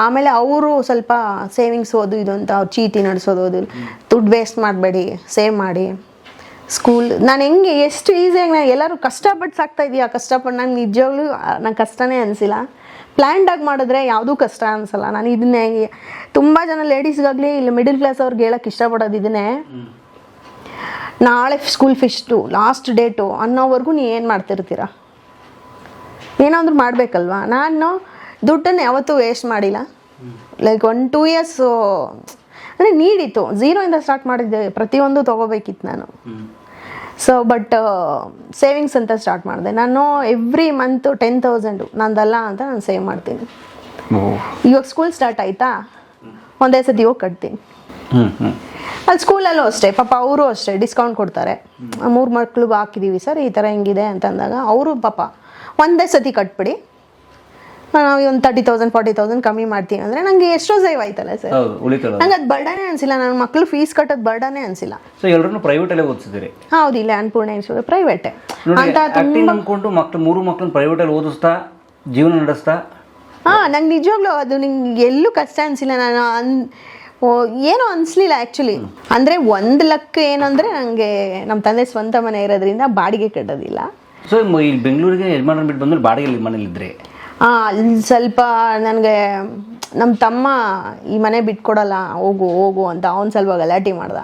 ಆಮೇಲೆ ಅವರು ಸ್ವಲ್ಪ ಸೇವಿಂಗ್ಸ್ ಅದು ಇದು ಅಂತ ಅವ್ರು ಚೀಟಿ ನಡೆಸೋದು, ಅದು ದುಡ್ಡು ವೇಸ್ಟ್ ಮಾಡಬೇಡಿ, ಸೇವ್ ಮಾಡಿ. ಸ್ಕೂಲ್ ನಾನು ಹೆಂಗೆ ಎಷ್ಟು ಈಸಿಯಾಗಿ ನಾನು ಎಲ್ಲರೂ ಕಷ್ಟಪಟ್ಟು ಸಾಕ್ತಾಯಿದ್ದೀವಿ. ಆ ಕಷ್ಟಪಟ್ಟು ನಂಗೆ ನಿಜವಾಗ್ಲೂ ನಂಗೆ ಕಷ್ಟನೇ ಅನಿಸಿಲ್ಲ. ಪ್ಲ್ಯಾಂಡಾಗಿ ಮಾಡಿದ್ರೆ ಯಾವುದೂ ಕಷ್ಟ ಅನಿಸಲ್ಲ. ನಾನು ಇದನ್ನೇ ತುಂಬ ಜನ ಲೇಡೀಸ್ಗಾಗಲಿ ಇಲ್ಲ ಮಿಡಲ್ ಕ್ಲಾಸ್ ಅವ್ರಿಗೆ ಹೇಳೋಕ್ಕೆ ಇಷ್ಟಪಡೋದು ಇದನ್ನೇ. ನಾಳೆ ಸ್ಕೂಲ್ ಫಿಸ್ಟು ಲಾಸ್ಟ್ ಡೇಟು ಅನ್ನೋವರೆಗೂ ನೀವು ಏನು ಮಾಡ್ತಿರ್ತೀರ? ಏನಾದರೂ ಮಾಡಬೇಕಲ್ವಾ? ನಾನು ದುಡ್ಡನ್ನು ಯಾವತ್ತೂ ವೇಸ್ಟ್ ಮಾಡಿಲ್ಲ. ಲೈಕ್ 1-2 years ಅಂದರೆ ನೀಡಿತ್ತು. 0 ಸ್ಟಾರ್ಟ್ ಮಾಡಿದ್ದೆ, ಪ್ರತಿಯೊಂದು ತೊಗೋಬೇಕಿತ್ತು ನಾನು. ಸೊ ಬಟ್ ಸೇವಿಂಗ್ಸ್ ಅಂತ ಸ್ಟಾರ್ಟ್ ಮಾಡಿದೆ ನಾನು. ಎವ್ರಿ ಮಂತ್ 10,000 ನಂದಲ್ಲ ಅಂತ ನಾನು ಸೇವ್ ಮಾಡ್ತೀನಿ. ಇವಾಗ ಸ್ಕೂಲ್ ಸ್ಟಾರ್ಟ್ ಆಯಿತಾ, ಒಂದೇ ಸತಿ ಹೋಗಿ ಕಟ್ತೀನಿ. ಅಲ್ಲಿ ಸ್ಕೂಲಲ್ಲೂ ಅಷ್ಟೇ, ಪಾಪ ಅವರು ಅಷ್ಟೇ ಡಿಸ್ಕೌಂಟ್ ಕೊಡ್ತಾರೆ. 3 ಮಕ್ಳಿಗೆ ಹಾಕಿದ್ದೀವಿ ಸರ್, ಈ ಥರ ಹೆಂಗಿದೆ ಅಂತಂದಾಗ ಅವರು ಪಾಪ ಒಂದೇ ಸತಿ ಕಟ್ಬಿಡಿ, ನಾವು ಒಂದು 30,000 40,000 ಕಮ್ಮಿ ಮಾಡ್ತೀವಿ ಅಂದರೆ ನನಗೆ ಎಷ್ಟೋ ಸೇವ್ ಆಯ್ತಲ್ಲ ಸರ್. ನಂಗೆ ಅದು ಬರ್ಡನೇ ಅನಿಸಿಲ್ಲ. ನನ್ನ ಮಕ್ಕಳು ಫೀಸ್ ಕಟ್ಟೋದು ಬರ್ಡನೇ ಅನಿಸಿಲ್ಲ. ಸೊ ಎಲ್ಲರನ್ನು ಪ್ರೈವೇಟಲ್ಲೇ ಓದಿಸಿದಿರಿ? ಹೌದು, ಇಲ್ಲ ಅನ್ನಪೂರ್ಣೇಶ್ವರಿ ಪ್ರೈವೇಟೇ ಅಂತ ಅಂದ್ಕೊಂಡು ಮಕ್ಕಳನ್ನ ಪ್ರೈವೇಟಲ್ಲಿ ಓದಿಸ್ತಾ ಜೀವನ ನಡೆಸ್ತಾ. ನಂಗೆ ನಿಜವಾಗ್ಲೂ ಅದು ನಿಂಗೆ ಎಲ್ಲೂ ಕಷ್ಟ ಅನಿಸಿಲ್ಲ. ನಾನು ಏನೂ ಅನಿಸ್ಲಿಲ್ಲ ಆ್ಯಕ್ಚುಲಿ. ಅಂದರೆ 1 ಲಕ್ ಏನಂದರೆ ನನಗೆ ನಮ್ಮ ತಂದೆ ಸ್ವಂತ ಮನೆ ಇರೋದ್ರಿಂದ ಬಾಡಿಗೆ ಕಟ್ಟೋದಿಲ್ಲ. ಸೊ ಇಲ್ಲಿ ಬೆಂಗಳೂರಿಗೆ ಯಜಮಾನ ಬಿಟ್ಟು ಬಂದ್ಮೇಲೆ ಬಾಡಿಗೆ ಮನೇಲಿದ್ದರೆ ಅಲ್ಲಿ ಸ್ವಲ್ಪ ನನಗೆ ನಮ್ಮ ತಮ್ಮ ಈ ಮನೆ ಬಿಟ್ಕೊಡಲ್ಲ, ಹೋಗು ಅಂತ ಅವ್ನು ಸ್ವಲ್ಪ ಗಲಾಟೆ ಮಾಡ್ದ.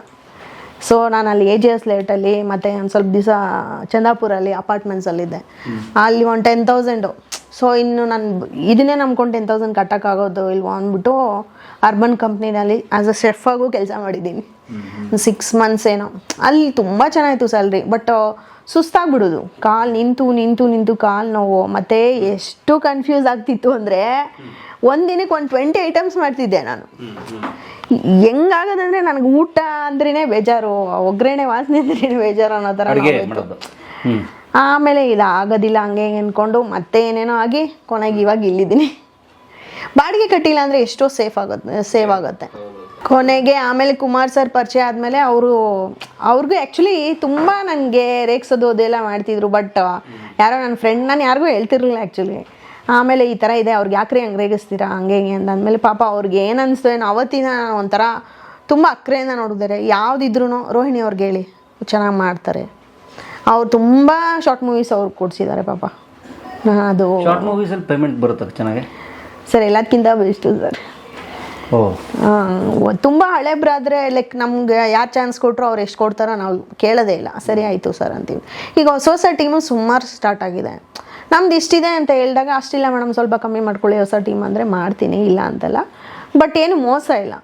ಸೊ ನಾನು ಅಲ್ಲಿ AGS ಲೇಟಲ್ಲಿ ಮತ್ತು ಒಂದು ಸ್ವಲ್ಪ ದಿವಸ ಚಂದಾಪುರಲ್ಲಿ ಅಪಾರ್ಟ್ಮೆಂಟ್ಸಲ್ಲಿದ್ದೆ. ಅಲ್ಲಿ ಒಂದು 10,000. ಸೊ ಇನ್ನು ನಾನು ಇದನ್ನೇ ನಂಬ್ಕೊಂಡು 10,000 ಕಟ್ಟೋಕ್ಕಾಗೋದು ಇಲ್ವೋ ಅಂದ್ಬಿಟ್ಟು ಅರ್ಬನ್ ಕಂಪ್ನಿನಲ್ಲಿ ಆ್ಯಸ್ ಅ ಶೆಫಾಗೂ ಕೆಲಸ ಮಾಡಿದ್ದೀನಿ 6 months ಏನೋ. ಅಲ್ಲಿ ತುಂಬ ಚೆನ್ನಾಗಿತ್ತು ಸ್ಯಾಲ್ರಿ, ಬಟ್ ಸುಸ್ತಾಗ್ಬಿಡೋದು. ಕಾಲು ನಿಂತು ಕಾಲು ನೋವು. ಮತ್ತು ಎಷ್ಟು ಕನ್ಫ್ಯೂಸ್ ಆಗ್ತಿತ್ತು ಅಂದರೆ ಒಂದಿನಕ್ಕೆ 20 items ಮಾಡ್ತಿದ್ದೆ ನಾನು. ಹೆಂಗಾಗೋದಂದರೆ ನನಗೆ ಊಟ ಅಂದ್ರೇ ಬೇಜಾರು, ಒಗ್ಗರಣೆ ವಾಸನೆ ಅಂದ್ರೇ ಬೇಜಾರು ಅನ್ನೋ ಥರ. ಆಮೇಲೆ ಇದಾಗೋದಿಲ್ಲ ಹಂಗೆ ಅಂದ್ಕೊಂಡು ಮತ್ತೆ ಏನೇನೋ ಆಗಿ ಕೊನೆಗೆ ಇವಾಗ ಇಲ್ಲಿದ್ದೀನಿ. ಬಾಡಿಗೆ ಕಟ್ಟಿಲ್ಲ ಅಂದರೆ ಎಷ್ಟೋ ಸೇವ್ ಆಗುತ್ತೆ. ಕೊನೆಗೆ ಆಮೇಲೆ ಕುಮಾರ್ ಸರ್ ಪರಿಚಯ ಆದಮೇಲೆ ಅವ್ರಿಗೂ ಆ್ಯಕ್ಚುಲಿ ತುಂಬ ನನಗೆ ರೇಗ್ಸೋದು ಅದೆಲ್ಲ ಮಾಡ್ತಿದ್ರು. ಬಟ್ ಯಾರೋ ನನ್ನ ಫ್ರೆಂಡ್, ನಾನು ಯಾರಿಗೂ ಹೇಳ್ತಿರ್ಲಿಲ್ಲ ಆ್ಯಕ್ಚುಲಿ. ಆಮೇಲೆ ಈ ಥರ ಇದೆ, ಅವ್ರಿಗೆ ಯಾಕ್ರಿ ಹಂಗೆ ರೇಗಿಸ್ತೀರಾ ಹಂಗೆ ಹಿಂಗೆ ಅಂದಮೇಲೆ ಪಾಪ ಅವ್ರಿಗೆ ಏನು ಅನಿಸ್ತು ಏನೋ ಅವತ್ತಿನ ಒಂಥರ ತುಂಬ ಅಕ್ಕರೆಯಿಂದ ನೋಡಿದ್ದಾರೆ. ಯಾವುದಿದ್ರು ರೋಹಿಣಿ ಅವ್ರಿಗೆ ಹೇಳಿ ಚೆನ್ನಾಗಿ ಮಾಡ್ತಾರೆ. ಅವ್ರು ತುಂಬ ಶಾರ್ಟ್ ಮೂವೀಸ್ ಅವ್ರು ಕೊಡಿಸಿದ್ದಾರೆ ಪಾಪ. ಅದು ಶಾರ್ಟ್ ಮೂವೀಸಲ್ಲಿ ಪೇಮೆಂಟ್ ಬರುತ್ತೆ ಚೆನ್ನಾಗಿ ಸರ್, ಎಲ್ಲದಕ್ಕಿಂತ ಬೆಸ್ಟು ಸರ್. ಓ ತುಂಬ ಹಳೆಬ್ರಾದರೆ ಲೈಕ್ ನಮ್ಗೆ ಯಾರು ಚಾನ್ಸ್ ಕೊಟ್ಟರು ಅವ್ರು ಎಷ್ಟು ಕೊಡ್ತಾರೋ ನಾವು ಕೇಳೋದೇ ಇಲ್ಲ, ಸರಿ ಆಯಿತು ಸರ್ ಅಂತೀವಿ. ಈಗ ಹೊಸ ಹೊಸ ಟೀಮು ಸುಮಾರು ಸ್ಟಾರ್ಟ್ ಆಗಿದೆ. ನಮ್ದು ಇಷ್ಟಿದೆ ಅಂತ ಹೇಳಿದಾಗ ಅಷ್ಟಿಲ್ಲ ಮೇಡಮ್ ಸ್ವಲ್ಪ ಕಮ್ಮಿ ಮಾಡ್ಕೊಳ್ಳಿ ಹೊಸ ಟೀಮ್ ಅಂದರೆ ಮಾಡ್ತೀನಿ, ಇಲ್ಲ ಅಂತಲ್ಲ. ಬಟ್ ಏನು ಮೋಸ ಇಲ್ಲ.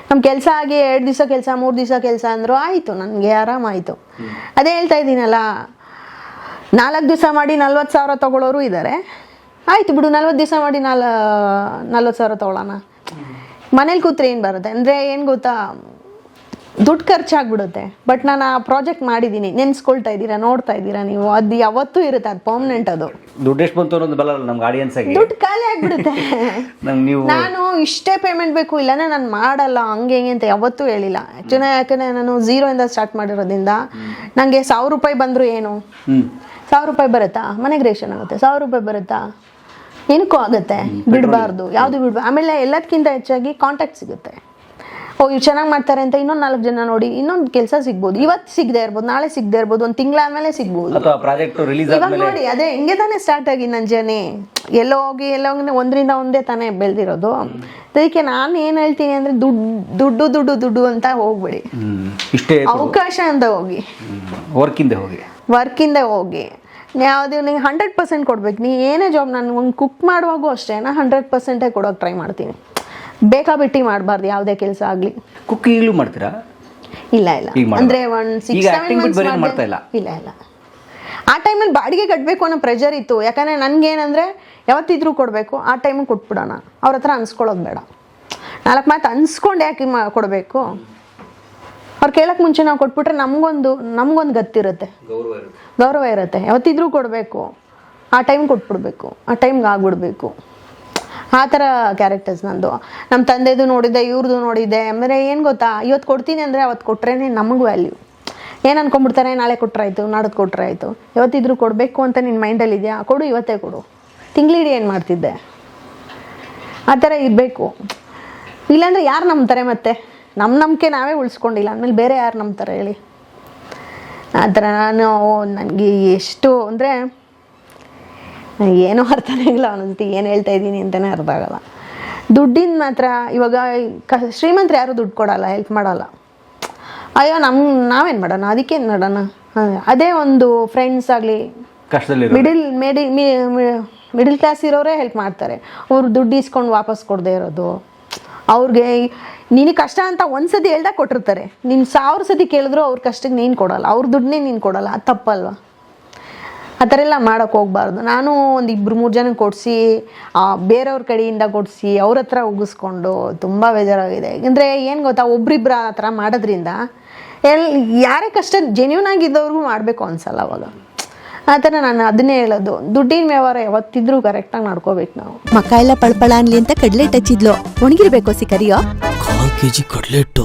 ನಮ್ಮ ಕೆಲಸ ಆಗಿ 2 ದಿವಸ ಕೆಲಸ 3 ದಿವಸ ಕೆಲಸ ಅಂದರು ಆಯಿತು, ನನಗೆ ಆರಾಮಾಯಿತು. ಅದೇ ಹೇಳ್ತಾ ಇದ್ದೀನಲ್ಲ, 4 ದಿವಸ ಮಾಡಿ 40,000 ತೊಗೊಳ್ಳೋರು ಇದ್ದಾರೆ. ಆಯಿತು ಬಿಡು, 40 ದಿವಸ ಮಾಡಿ 40,000 ತೊಗೊಳ್ಳೋಣ. ಮನೇಲಿ ಕೂತ್ರೆ ಏನು ಬರುತ್ತೆ ಅಂದರೆ ಏನು ಗೊತ್ತಾ, ದುಡ್ಡು ಖರ್ಚಾಗ್ಬಿಡುತ್ತೆ. ಬಟ್ ನಾನು ಆ ಪ್ರಾಜೆಕ್ಟ್ ಮಾಡಿದ್ದೀನಿ, ನೆನೆಸ್ಕೊಳ್ತಾ ಇದ್ದೀರಾ, ನೋಡ್ತಾ ಇದ್ದೀರಾ ನೀವು, ಅದು ಯಾವತ್ತೂ ಇರುತ್ತೆ, ಅದು ಪರ್ಮನೆಂಟ್. ಅದು ದುಡ್ಡು ಎಷ್ಟು ಬಂತು ಅನ್ನೋದು ಬರಲ್ಲ ನಮ್ಗೆ ಆಡಿಯನ್ಸಾಗಿ, ದುಡ್ಡು ಖಾಲಿ ಆಗಿಬಿಡುತ್ತೆ. ನೀವು ನಾನು ಇಷ್ಟೇ ಪೇಮೆಂಟ್ ಬೇಕು ಇಲ್ಲಾಂದ್ರೆ ನಾನು ಮಾಡಲ್ಲ ಹಂಗೆ ಹಿಂಗೆ ಅಂತ ಯಾವತ್ತೂ ಹೇಳಿಲ್ಲ. ಆ್ಯಕ್ಚುಲಿ ಯಾಕಂದರೆ ನಾನು 0 ಸ್ಟಾರ್ಟ್ ಮಾಡಿರೋದ್ರಿಂದ ನನಗೆ 1,000 ರೂಪಾಯಿ ಬಂದರೂ ಏನು, 1,000 ರೂಪಾಯಿ ಬರುತ್ತಾ, ಮನೆಗೆ ರೇಷನ್ ಆಗುತ್ತೆ, 1,000 ರೂಪಾಯಿ ಬರುತ್ತಾ, ಏನಕ್ಕೂ ಆಗುತ್ತೆ. ಬಿಡಬಾರ್ದು, ಯಾವುದು ಬಿಡಬಾರ್ದು. ಆಮೇಲೆ ಎಲ್ಲದಕ್ಕಿಂತ ಹೆಚ್ಚಾಗಿ ಕಾಂಟ್ಯಾಕ್ಟ್ ಸಿಗುತ್ತೆ. ಇವ್ರು ಚೆನ್ನಾಗಿ ಮಾಡ್ತಾರೆ ಅಂತ ಇನ್ನೊಂದು 4 ಜನ ನೋಡಿ ಇನ್ನೊಂದು ಕೆಲಸ ಸಿಗ್ಬೋದು. ಇವತ್ತು ಸಿಗದೆ ಇರ್ಬೋದು, ನಾಳೆ ಸಿಗದೆ ಇರ್ಬೋದು, ಒಂದು ತಿಂಗಳಾದ್ಮೇಲೆ ಸಿಗ್ಬೋದು. ಇವಾಗ ನೋಡಿ ಅದೇ ಹಿಂಗೆ ತಾನೇ ಸ್ಟಾರ್ಟ್ ಆಗಿ ನನ್ನ ಜರ್ನಿ. ಎಲ್ಲೋ ಹೋಗಿ 1ರಿಂದ 1 ತಾನೇ ಬೆಳೆದಿರೋದು. ಅದಕ್ಕೆ ನಾನು ಏನು ಹೇಳ್ತೀನಿ ಅಂದರೆ ದುಡ್ಡು ದುಡ್ಡು ದುಡ್ಡು ಅಂತ ಹೋಗ್ಬೇಡಿ, ಅವಕಾಶ ಅಂತ ಹೋಗಿ, ವರ್ಕಿಂದ ಹೋಗಿ. ಯಾವುದು ನೀವು 100% ಕೊಡ್ಬೇಕು. ನೀ ಏನೇ ಜಾಬ್, ನಾನು ಒಂದು ಕುಕ್ ಮಾಡುವಾಗೂ ಅಷ್ಟೇ 100% ಕೊಡೋಕೆ ಟ್ರೈ ಮಾಡ್ತೀನಿ. ಬೇಕಾಬಿಟ್ಟು ಮಾಡಬಾರ್ದು ಯಾವುದೇ ಕೆಲಸ ಆಗಲಿ. ಕುಕ್ ಈಗಲೂ ಮಾಡ್ತೀರಾ? ಇಲ್ಲ ಅಂದರೆ 1-6-7 ಮಂತ್ಸ್ ಇಲ್ಲ. ಆ ಟೈಮಲ್ಲಿ ಬಾಡಿಗೆ ಕಟ್ಟಬೇಕು ಅನ್ನೋ ಪ್ರೆಷರ್ ಇತ್ತು. ಯಾಕಂದರೆ ನನಗೇನಂದರೆ ಯಾವತ್ತಿದ್ರೂ ಕೊಡಬೇಕು, ಆ ಟೈಮಿಗೆ ಕೊಟ್ಬಿಡೋಣ. ಅವ್ರ ಹತ್ರ ಅನ್ಸ್ಕೊಳ್ಳೋದು ಬೇಡ. 4 ಮಾತು ಅನ್ಸ್ಕೊಂಡು ಯಾಕೆ ಕೊಡಬೇಕು? ಅವ್ರು ಕೇಳೋಕ್ಕೆ ಮುಂಚೆ ನಾವು ಕೊಟ್ಬಿಟ್ರೆ ನಮಗೊಂದು ಗತ್ತಿರುತ್ತೆ, ಗೌರವ ಇರುತ್ತೆ. ಯಾವತ್ತಿದ್ರೂ ಕೊಡಬೇಕು, ಆ ಟೈಮ್ ಕೊಟ್ಬಿಡ್ಬೇಕು, ಆ ಟೈಮ್ಗೆ ಆಗ್ಬಿಡ್ಬೇಕು. ಆ ಥರ ಕ್ಯಾರೆಕ್ಟರ್ಸ್ ನಂದು. ನಮ್ಮ ತಂದೆದು ನೋಡಿದ್ದೆ, ಇವ್ರದ್ದು ನೋಡಿದ್ದೆ. ಅಂದರೆ ಏನು ಗೊತ್ತಾ, ಇವತ್ತು ಕೊಡ್ತೀನಿ ಅಂದರೆ ಅವತ್ತು ಕೊಟ್ರೇ ನಮಗೆ ವ್ಯಾಲ್ಯೂ. ಏನು ಅನ್ಕೊಂಡ್ಬಿಡ್ತಾರೆ, ನಾಳೆ ಕೊಟ್ಟರಾಯ್ತು, ನಾಡೋದು ಕೊಟ್ಟರಾಯ್ತು. ಯಾವತ್ತಿದ್ರೂ ಕೊಡಬೇಕು ಅಂತ ನಿನ್ನ ಮೈಂಡಲ್ಲಿ ಇದೆಯಾ, ಕೊಡು, ಇವತ್ತೇ ಕೊಡು. ತಿಂಗಳಿಡೀ ಏನು ಮಾಡ್ತಿದ್ದೆ, ಆ ಥರ ಇರಬೇಕು. ಇಲ್ಲಾಂದರೆ ಯಾರು ನಂಬ್ತಾರೆ? ಮತ್ತೆ ನಮ್ಮ ನಂಬಿಕೆ ನಾವೇ ಉಳಿಸ್ಕೊಂಡಿಲ್ಲ ಅಂದಮೇಲೆ ಬೇರೆ ಯಾರು ನಂಬ್ತಾರೆ ಹೇಳಿ? ಆ ಥರ ನನಗೆ ಎಷ್ಟು ಅಂದರೆ ಏನೋ ಅರ್ಥನೇ ಇಲ್ಲ ಅನ್ನಿಸ್ತಿ, ಏನು ಹೇಳ್ತಾ ಇದ್ದೀನಿ ಅಂತಲೇ ಅರ್ಥ ಆಗಲ್ಲ. ದುಡ್ಡಿನ ಮಾತ್ರ ಇವಾಗ ಶ್ರೀಮಂತರು ಯಾರೂ ದುಡ್ಡು ಕೊಡಲ್ಲ, ಹೆಲ್ಪ್ ಮಾಡಲ್ಲ. ಅಯ್ಯೋ ನಾವೇನು ಮಾಡೋಣ, ಅದಕ್ಕೇನು ಮಾಡೋಣ. ಅದೇ ಒಂದು ಫ್ರೆಂಡ್ಸ್ ಆಗಲಿ, ಮಿಡಿಲ್ ಕ್ಲಾಸ್ ಇರೋರೇ ಹೆಲ್ಪ್ ಮಾಡ್ತಾರೆ. ಅವ್ರು ದುಡ್ಡು ಇಸ್ಕೊಂಡು ವಾಪಸ್ ಕೊಡದೇ ಇರೋದು. ಅವ್ರಿಗೆ ನಿನಗೆ ಕಷ್ಟ ಅಂತ ಒಂದ್ಸತಿ ಹೇಳ್ದಾಗ ಕೊಟ್ಟಿರ್ತಾರೆ, ನೀನು 1000 ಸತಿ ಕೇಳಿದ್ರು ಅವ್ರ ಕಷ್ಟಕ್ಕೆ ನೀನು ಕೊಡಲ್ಲ, ಅವ್ರ ದುಡ್ಡನ್ನೇ ನೀನು ಕೊಡಲ್ಲ. ಅದು ತಪ್ಪಲ್ವ? ಆ ಥರ ಎಲ್ಲ ಮಾಡೋಕ್ಕೆ ಹೋಗ್ಬಾರ್ದು. ನಾನು ಒಂದು 2-3 ಜನಕ್ಕೆ ಕೊಡಿಸಿ, ಬೇರೆಯವ್ರ ಕಡೆಯಿಂದ ಕೊಡಿಸಿ ಅವ್ರ ಹತ್ರ ಉಗಿಸ್ಕೊಂಡು ತುಂಬ ಬೇಜಾರಾಗಿದೆ. ಅಂದರೆ ಏನು ಗೊತ್ತಾ, ಒಬ್ರಿಬ್ರು ಆ ಥರ ಮಾಡೋದ್ರಿಂದ ಯಾರೇ ಕಷ್ಟ ಜೆನ್ಯೂನ್ ಆಗಿದ್ದವ್ರಿಗೂ ಮಾಡಬೇಕು ಅನ್ಸಲ್ಲ ಅವಾಗ. ಆ ಥರ ನಾನು ಅದನ್ನೇ ಹೇಳೋದು, ದುಡ್ಡಿನ ವ್ಯವಹಾರ ಯಾವತ್ತಿದ್ರೂ ಕರೆಕ್ಟಾಗಿ ಮಾಡ್ಕೋಬೇಕು ನಾವು. ಮಕ್ಕ ಎಲ್ಲ ಪಳಪಳ ಅನ್ಲಿ ಅಂತ ಕಡ್ಲೆಟ್ ಹಚ್ಚಿದ್ಲು, ಒಣಗಿರ್ಬೇಕು ಸಿಕರಿಯೋ. 1/4 kg ಕಡ್ಲೆಟ್ಟು